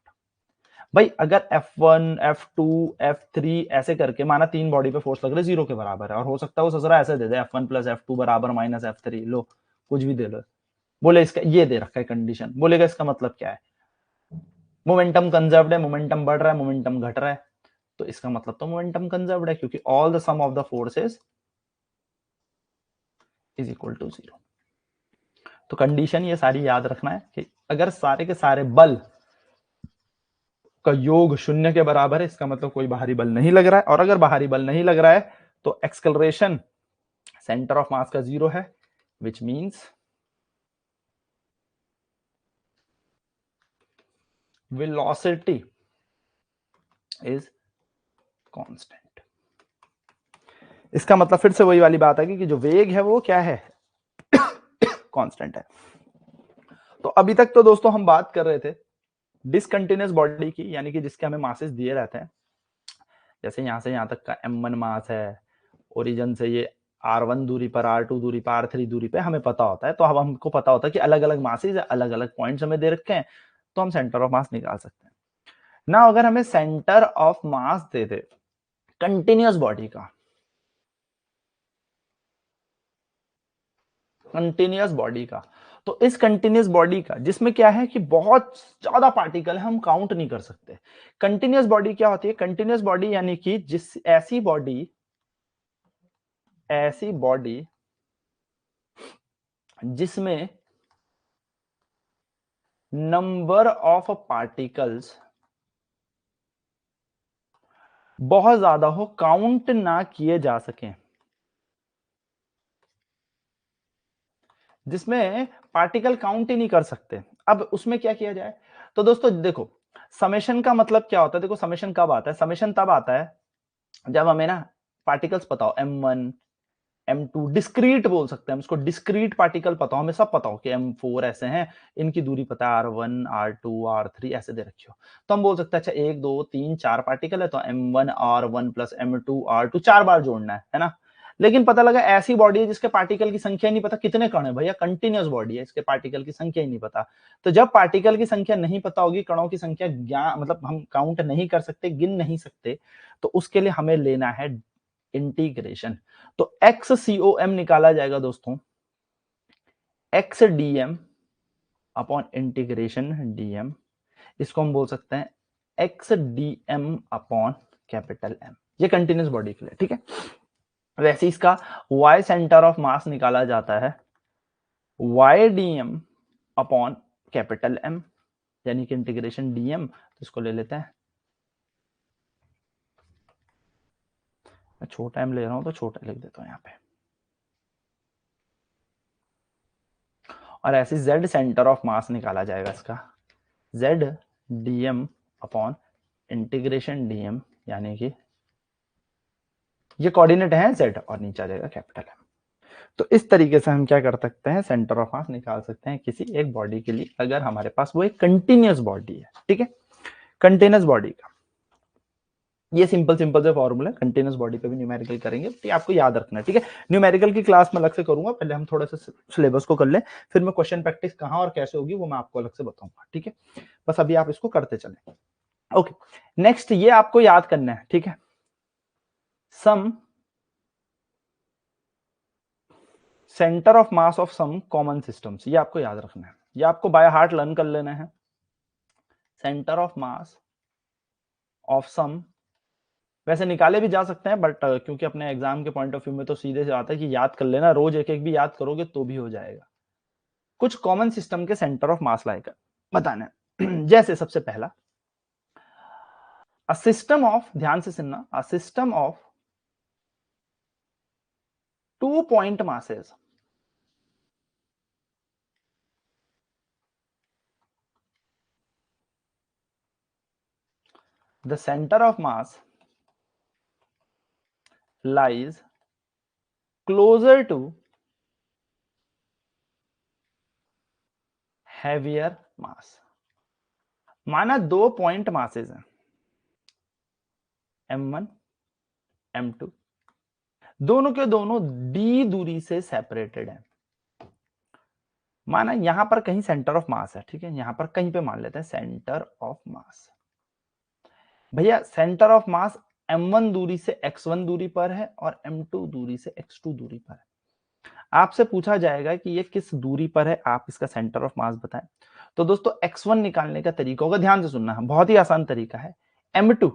भाई अगर F1 F2 F3 ऐसे करके माना तीन बॉडी पे फोर्स लग रहे जीरो के बराबर है, और हो सकता है वो ससरा ऐसे दे दे F1 प्लस F2 बराबर माइनस F3, लो कुछ भी दे लो, बोले इसका ये दे रखा है कंडीशन, बोलेगा इसका मतलब क्या है, मोमेंटम कंजर्व्ड है, मोमेंटम बढ़ रहा है, मोमेंटम घट रहा है, तो इसका मतलब तो मोमेंटम कंजर्व्ड है क्योंकि all the sum of the forces is equal to zero. तो कंडीशन ये सारी याद रखना है कि अगर सारे के सारे बल का योग शून्य के बराबर है इसका मतलब कोई बाहरी बल नहीं लग रहा है, और अगर बाहरी बल नहीं लग रहा है तो एक्सेलरेशन सेंटर ऑफ मास का जीरो है, which means velocity is constant. इसका मतलब फिर से वही वाली बात है कि जो वेग है वो क्या है, कांस्टेंट है। तो अभी तक तो दोस्तों हम बात कर रहे थे डिसकंटिन्यूअस बॉडी की, यानी कि जिसके हमें मासेस दिए रहते हैं, जैसे यहां से यहां तक का m1 मास है, ओरिजिन से ये r1 दूरी पर, r2 दूरी पर, r3 दूरी पे हमें पता होता है, तो अब हमको पता होता है कि अलग अलग मासेस अलग अलग पॉइंट्स हमें दे रखे हैं, तो हम सेंटर ऑफ मास निकाल सकते हैं ना। अगर हमें centre of mass they they continuous body का, कंटिन्यूअस बॉडी का, तो इस कंटिन्यूअस बॉडी का जिसमें क्या है कि बहुत ज्यादा पार्टिकल है, हम काउंट नहीं कर सकते। कंटिन्यूअस बॉडी क्या होती है, कंटिन्यूअस बॉडी यानी कि जिस ऐसी बॉडी जिसमें नंबर ऑफ पार्टिकल्स बहुत ज्यादा हो, काउंट ना किए जा सके, जिसमें पार्टिकल काउंट ही नहीं कर सकते। अब उसमें क्या किया जाए, तो दोस्तों देखो समेशन का मतलब क्या होता है, देखो समेशन कब आता है, समेशन तब आता है जब हमें ना पार्टिकल्स पता हो, M1 M2 डिस्क्रीट बोल सकते हैं हम इसको, डिस्क्रीट पार्टिकल पता हो, हमें सब पता हो कि M4 ऐसे हैं, इनकी दूरी पता है R1 R2 R3 ऐसे दे रखी हो, तो हम बोल सकते हैं अच्छा 1 2 3 4 पार्टिकल है तो M1 R1 plus M2 R2 चार बार जोड़ना है ना। लेकिन पता लगा ऐसी बॉडी है जिसके पार्टिकल की संख्या नहीं पता कितने कण है, भैया कंटिन्यूस बॉडी है, इसके पार्टिकल की संख्या ही नहीं पता। तो जब पार्टिकल की संख्या नहीं पता होगी, कणों की संख्या मतलब हम काउंट नहीं कर सकते, गिन नहीं सकते, तो उसके लिए हमें लेना है इंटीग्रेशन। तो XCOM निकाला जाएगा दोस्तों XDM अपॉन इंटीग्रेशन DM। इसको हम बोल सकते हैं XDM अपॉन कैपिटल M, ये कंटिन्यूस बॉडी के लिए, ठीक है। वैसे इसका Y सेंटर ऑफ मास निकाला जाता है YDM अपॉन कैपिटल M, यानी कि इंटीग्रेशन DM। तो इसको ले लेते हैं, मैं छोटा M ले रहा हूं तो छोटा लिख देता हूं यहां पे। और ऐसे Z सेंटर ऑफ मास निकाला जाएगा इसका ZDM अपॉन इंटीग्रेशन DM, यानी कि ये कोऑर्डिनेट है Z और नीचे आ जाएगा कैपिटल M। तो इस तरीके से हम क्या कर सकते हैं, सेंटर ऑफ मास निकाल सकते हैं किसी एक बॉडी के लिए, अगर हमारे पास वो एक कंटिन्यूस बॉडी है, ठीक है। कंटिन्यूस बॉडी का ये सिंपल से फॉर्मूला है, कंटिन्यूस बॉडी पे भी न्यूमेरिकल करेंगे, तो आपको याद रखना है, ठीक है। न्यूमेरिकल की क्लास में अलग से करूंगा, पहले हम थोड़ा सा सिलेबस को कर लें, फिर मैं क्वेश्चन प्रैक्टिस कहां और कैसे होगी वो मैं आपको अलग से बताऊंगा, ठीक है। बस अभी आप इसको करते चलें। ओके, नेक्स्ट ये आपको याद करना है, ठीक है। Some centre of mass of some common systems, ये आपको याद रखना है, ये आपको बाय हार्ट लर्न कर लेना है। सेंटर ऑफ मास ऑफ सम वैसे निकाले भी जा सकते हैं, बट क्योंकि अपने एग्जाम के पॉइंट ऑफ व्यू में तो सीधे से आता है कि याद कर लेना, रोज एक एक भी याद करोगे तो भी हो जाएगा। कुछ कॉमन सिस्टम के सेंटर ऑफ मास लाकर बताना है। जैसे सबसे पहला अ सिस्टम ऑफ, ध्यान से सुनना, a system of 2 point masses the center of mass lies closer to heavier mass। माना 2 पॉइंट मासेस हैं M1 M2, दोनों के दोनों d दूरी से सेपरेटेड हैं। माना यहां पर कहीं सेंटर ऑफ मास है, ठीक है, यहां पर कहीं पे मान लेते हैं सेंटर ऑफ मास। भैया सेंटर ऑफ मास M1 दूरी से X1 दूरी पर है और M2 दूरी से X2 दूरी पर है। आपसे पूछा जाएगा कि ये किस दूरी पर है, आप इसका सेंटर ऑफ मास बताएं। तो दोस्तों X1 निकालने का तरीका होगा, ध्यान से सुनना है, बहुत ही आसान तरीका है, M2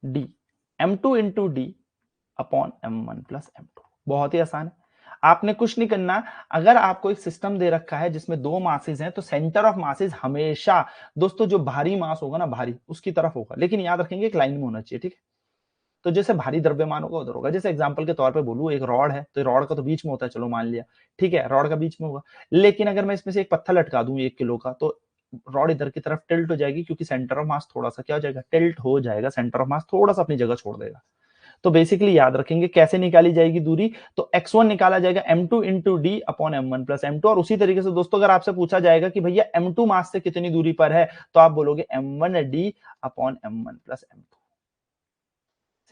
D, M2 into D upon M1 plus M2, बहुत ही आसान है। आपने कुछ नहीं करना, अगर आपको एक सिस्टम दे रखा है जिसमें 2 मासेस हैं, तो सेंटर ऑफ मासेस हमेशा दोस्तों जो भारी मास होगा ना, भारी उसकी तरफ होगा, लेकिन याद रखेंगे एक लाइन में होना चाहिए, ठीक है। तो जैसे भारी द्रव्यमान होगा उधर होगा। जैसे एग्जांपल के तौर पे बोलूं, एक रॉड है, तो रॉड का तो बीच में होता है, चलो मान लिया, ठीक है, रॉड का बीच में होगा। लेकिन अगर मैं इसमें से एक पत्थर लटका दूं 1 किलो का, तो रॉड इधर की तरफ टिल्ट हो जाएगी, क्योंकि सेंटर ऑफ मास थोड़ा सा क्या हो जाएगा, टिल्ट हो जाएगा, सेंटर ऑफ मास थोड़ा सा अपनी जगह छोड़ देगा। तो बेसिकली याद रखेंगे कैसे निकाली जाएगी दूरी, तो x1 निकाला जाएगा M2 into D upon M1 plus M2। और उसी तरीके से दोस्तों अगर आपसे पूछा जाएगा कि भैया M2 मास से कितनी दूरी पर है, तो आप बोलोगे M1D upon M1 plus M2।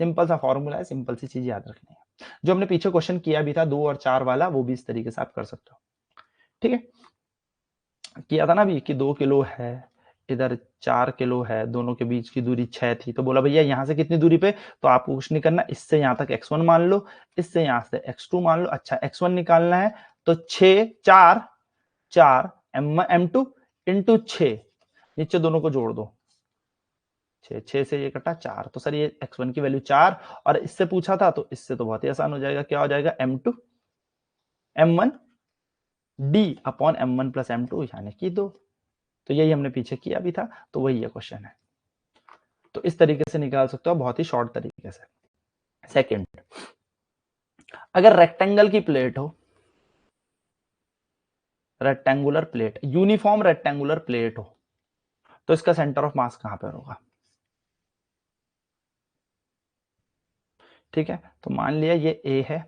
Simple सा फॉर्मूला है, सिंपल सी चीज याद रखनी है। जो हमने पीछे क्वेश्चन किया भी था 2 और 4 वाला, वो भी इस तरीके से आप कर सकते हो, ठीक है। किया था ना भी कि 2 किलो है, इधर 4 किलो है, दोनों के बीच की दूरी 6 थी, तो बोला भैया यहां से कितनी दूरी पे, तो आपको कुछ नहीं करना, इससे यहां तक x1 मान लो, इससे यहां से x2 मान लो। अच्छा x1 निकालना है, तो 6 4 4 M2 इंटू 6, नीचे दोनों को जोड़ दो, 6 से ये कटा 4, तो सर ये x1 की वैल्यू 4, और इससे पूछा था तो इससे तो बहुत ही आसान हो जाएगा, क्या हो जाएगा M2 M1 D upon M1 plus M2 यानी कि 2। तो यही हमने पीछे किया भी था, तो वही ये क्वेश्चन है। तो इस तरीके से निकाल सकते हो बहुत ही शॉर्ट तरीके से। सेकंड, अगर रेक्टेंगल की प्लेट हो, rectangular plate, uniform rectangular plate हो, तो इसका सेंटर ऑफ मास कहां पर होगा, ठीक है। तो मान लिया ये A है,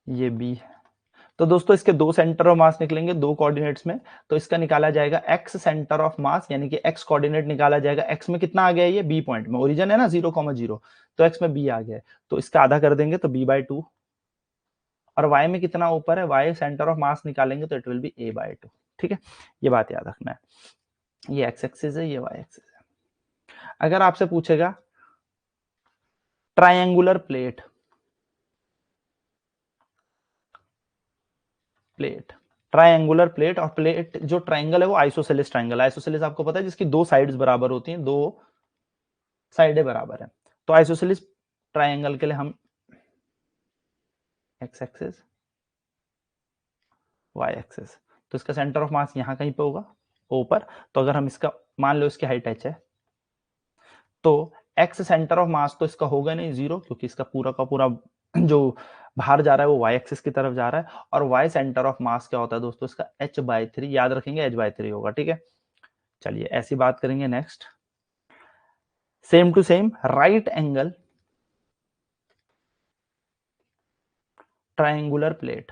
ये B है, तो दोस्तों इसके दो सेंटर ऑफ मास निकलेंगे दो कोऑर्डिनेट्स में, तो इसका निकाला जाएगा x सेंटर ऑफ मास, यानी कि x कोऑर्डिनेट निकाला जाएगा। x में कितना आ गया, ये b पॉइंट में, ओरिजिन है ना 0,0, तो x में b आ गया है, तो इसका आधा कर देंगे तो b/2, और y में कितना ऊपर है, y सेंटर ऑफ मास निकालेंगे तो इट विल बी a/2। ठीक है, ये बात याद रखना है। ये x एक्सिस है, ये y एक्सिस है। अगर आपसे पूछेगा ट्रायंगुलर प्लेट, ट्रायंगुलर प्लेट, और प्लेट जो ट्रायंगल है वो आइसोसेलेस ट्रायंगल, आइसोसेलेस आपको पता है जिसकी दो साइड्स बराबर होती हैं, दो साइडें बराबर है। तो आइसोसेलेस ट्रायंगल के लिए हम x एक्सिस y एक्सिस, तो इसका सेंटर ऑफ मास यहां कहीं पे होगा ऊपर। तो अगर हम इसका मान लो इसकी हाइट h है, तो x सेंटर ऑफ मास तो इसका होगा नहीं 0, क्योंकि इसका पूरा का पूरा जो बाहर जा रहा है वो y एक्सिस की तरफ जा रहा है, और y सेंटर ऑफ मास क्या होता है दोस्तों, इसका h/3, याद रखेंगे h/3 होगा। ठीक है, चलिए ऐसी बात करेंगे। Next, same to same, right angle triangular plate.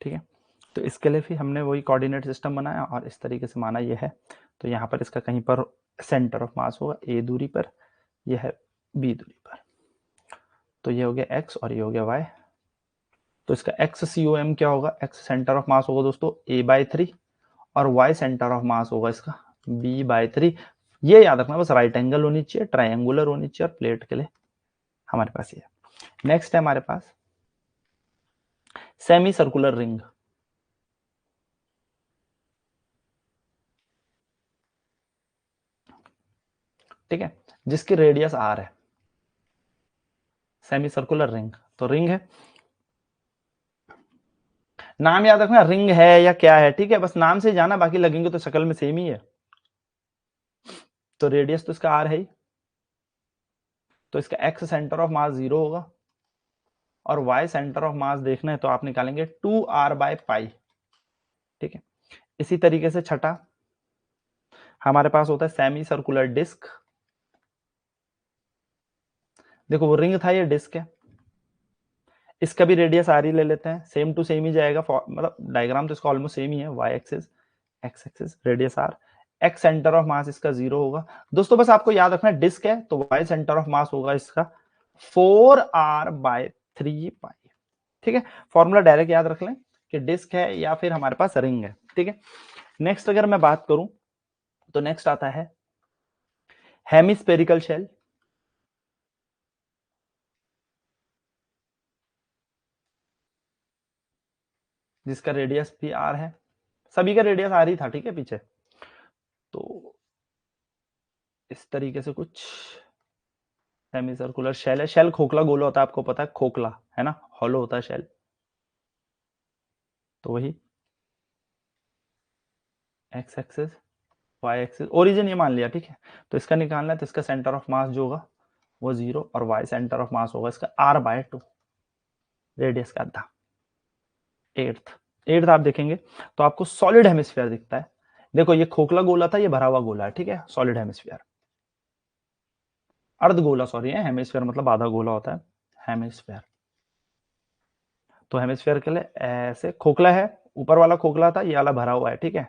ठीक है, तो इसके लिए भी हमने वही कोऑर्डिनेट सिस्टम बनाया और इस तरीके से माना ये है। तो यहाँ पर इसका कहीं पर सेंटर ऑफ मास होगा a दूरी पर, यह है b दूरी पर, तो ये हो गया x और ये हो गया y। तो इसका x COM क्या होगा, x सेंटर ऑफ मास होगा दोस्तों a/3, और y सेंटर ऑफ मास होगा इसका b/3। ये याद रखना, बस राइट एंगल होनी चाहिए, ट्रायंगुलर होनी चाहिए, और प्लेट के लिए हमारे पास ये है। नेक्स्ट है हमारे पास सेमी सर्कुलर रिंग। ठीक है, जिसकी रेडियस r है, सेमी सर्कुलर रिंग, तो रिंग है, नाम याद रखना, रिंग है या क्या है। ठीक है, बस नाम से जाना, बाकी लगेंगे तो शक्ल में सेम ही है। तो रेडियस तो इसका r है ही, तो इसका x सेंटर ऑफ मास 0 होगा, और y सेंटर ऑफ मास देखना है तो आप निकालेंगे 2r/पाई। ठीक है, इसी तरीके से छठा हमारे पास होता है सेमी सर्कुलर डिस्क। देखो वो रिंग था, ये डिस्क है, इसका भी रेडियस r ही ले लेते हैं, सेम टू सेम ही जाएगा, मतलब डायग्राम तो इसका ऑलमोस्ट सेम ही है, y axis x axis radius r, x centre of मास इसका 0 होगा। दोस्तों बस आपको याद रखना है डिस्क है तो y सेंटर ऑफ मास होगा इसका 4r/3 पाई। ठीक है, फॉर्मूला डायरेक्ट याद रख लें कि डिस्क है या फिर हमारे पास रिंग है। ठीक है, नेक्स्ट अगर मैं बात करूं तो नेक्स्ट आता है हेमिस्फेरिकल शेल, जिसका रेडियस भी r है, सभी का रेडियस r ही था। ठीक है, पीछे तो इस तरीके से कुछ सेमी सर्कुलर शेल है। शेल खोखला गोला होता है, आपको पता है, खोखला है ना, हॉलो होता है शेल, तो वही x axis y axis, origin ये मान लिया। ठीक है, तो इसका निकालना है, तो इसका सेंटर ऑफ मास जो होगा वो 0, और y सेंटर ऑफ मास होगा इसका r/2, रेडियस का आधा। एट्थ आप देखेंगे तो आपको सॉलिड हेमिस्फीयर दिखता है। देखो ये खोखला गोला था, ये भरा हुआ गोला है। ठीक है, सॉलिड हेमिस्फीयर, अर्ध गोला सॉरी है, हेमिस्फीयर मतलब आधा गोला होता है हेमिस्फीयर। तो हेमिस्फीयर के लिए ऐसे खोखला है, ऊपर वाला खोखला था, ये वाला भरा हुआ है। ठीक है,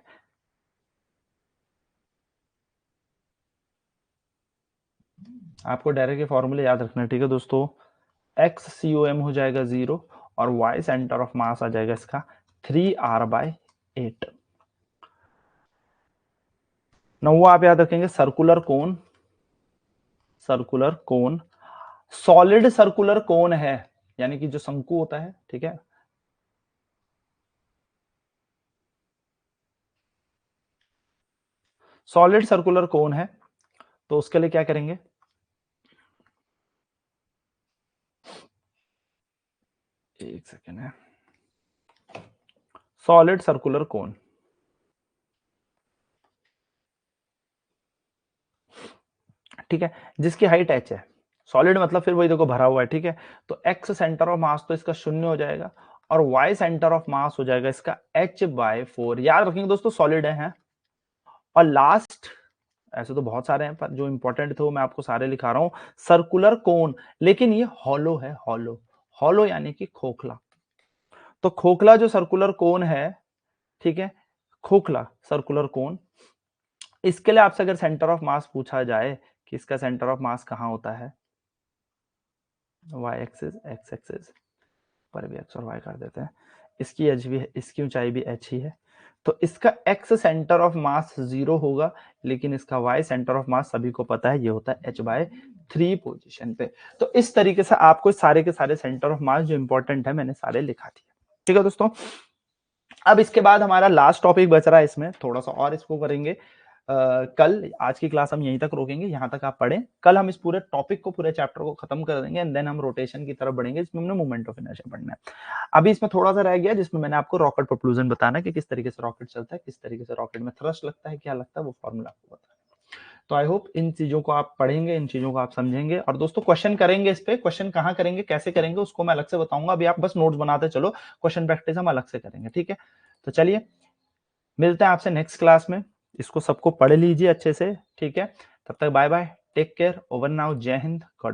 आपको डायरेक्ट ये फॉर्मूले याद रखना है। ठीक है दोस्तों, x COM हो जाएगा 0, और y सेंटर ऑफ मास आ जाएगा इसका 3r/8। नौवा आप याद रखेंगे circular cone, circular cone solid circular cone है, यानी कि जो शंकु होता है। ठीक है, सॉलिड सर्कुलर कोन है, तो उसके लिए क्या करेंगे, एक सेकेंड है, सॉलिड सर्कुलर कोन, ठीक है, जिसकी हाइट h है, सॉलिड मतलब फिर वही देखो भरा हुआ है। ठीक है, तो x सेंटर ऑफ मास तो इसका 0 हो जाएगा, और y सेंटर ऑफ मास हो जाएगा इसका h/4। याद रखेंगे दोस्तों, सॉलिड है, और लास्ट ऐसे तो बहुत सारे हैं, पर जो इंपॉर्टेंट थे वो मैं आपको सारे लिखा रहा हूं। सर्कुलर कोन, लेकिन ये हॉलो है, हॉलो। हॉलो यानी कि खोखला। तो खोखला जो सर्कुलर कोन है, ठीक है, खोखला सर्कुलर कोन, इसके लिए आपसे अगर सेंटर ऑफ मास पूछा जाए कि इसका सेंटर ऑफ मास कहां होता है, वाई एक्सिस, एक्स एक्सिस पर भी एक्स और वाई कर देते हैं, इसकी एच भी, इसकी ऊंचाई भी एच ही है, तो इसका एक्स सेंटर ऑफ मास 0 होगा, लेकिन इसका वाई सेंटर ऑफ मास सभी को पता है, ये होता है h/3 पोजीशन पे। तो इस तरीके से आपको सारे के सारे सेंटर ऑफ मास जो इंपॉर्टेंट है मैंने सारे लिखा दिए। ठीक है दोस्तों, अब इसके बाद हमारा लास्ट टॉपिक बच रहा है, इसमें थोड़ा सा और इसको करेंगे कल। आज की क्लास हम यहीं तक रोकेंगे, यहां तक आप पढ़ें, कल हम इस पूरे टॉपिक को, पूरे चैप्टर को खत्म कर देंगे, एंड देन हम रोटेशन की तरफ बढ़ेंगे, जिसमें हमने मूवमेंट ऑफ इनर्शिया पढ़ना है। अभी इसमें थोड़ा सा रह गया जिसमें मैंने आपको रॉकेट प्रोपल्यूजन बताना कि किस तरीके से रॉकेट चलता है, किस तरीके से रॉकेट में थ्रस्ट लगता है, क्या लगता है, वो फॉर्मूला आपको बताना। तो आई होप इन चीजों को आप पढ़ेंगे, इन चीजों को आप समझेंगे, और दोस्तों क्वेश्चन करेंगे, इस पे क्वेश्चन कहाँ करेंगे, कैसे करेंगे, उसको मैं अलग से बताऊंगा, अभी आप बस नोट्स बनाते चलो, क्वेश्चन प्रैक्टिस हम अलग से करेंगे। ठीक है, तो चलिए मिलते हैं आपसे नेक्स्ट क्लास में, इसको सबको पढ़ लीजिए अच्छे से। ठीक है, तब तक bye bye, take care, over now, जय हिंद, गॉड।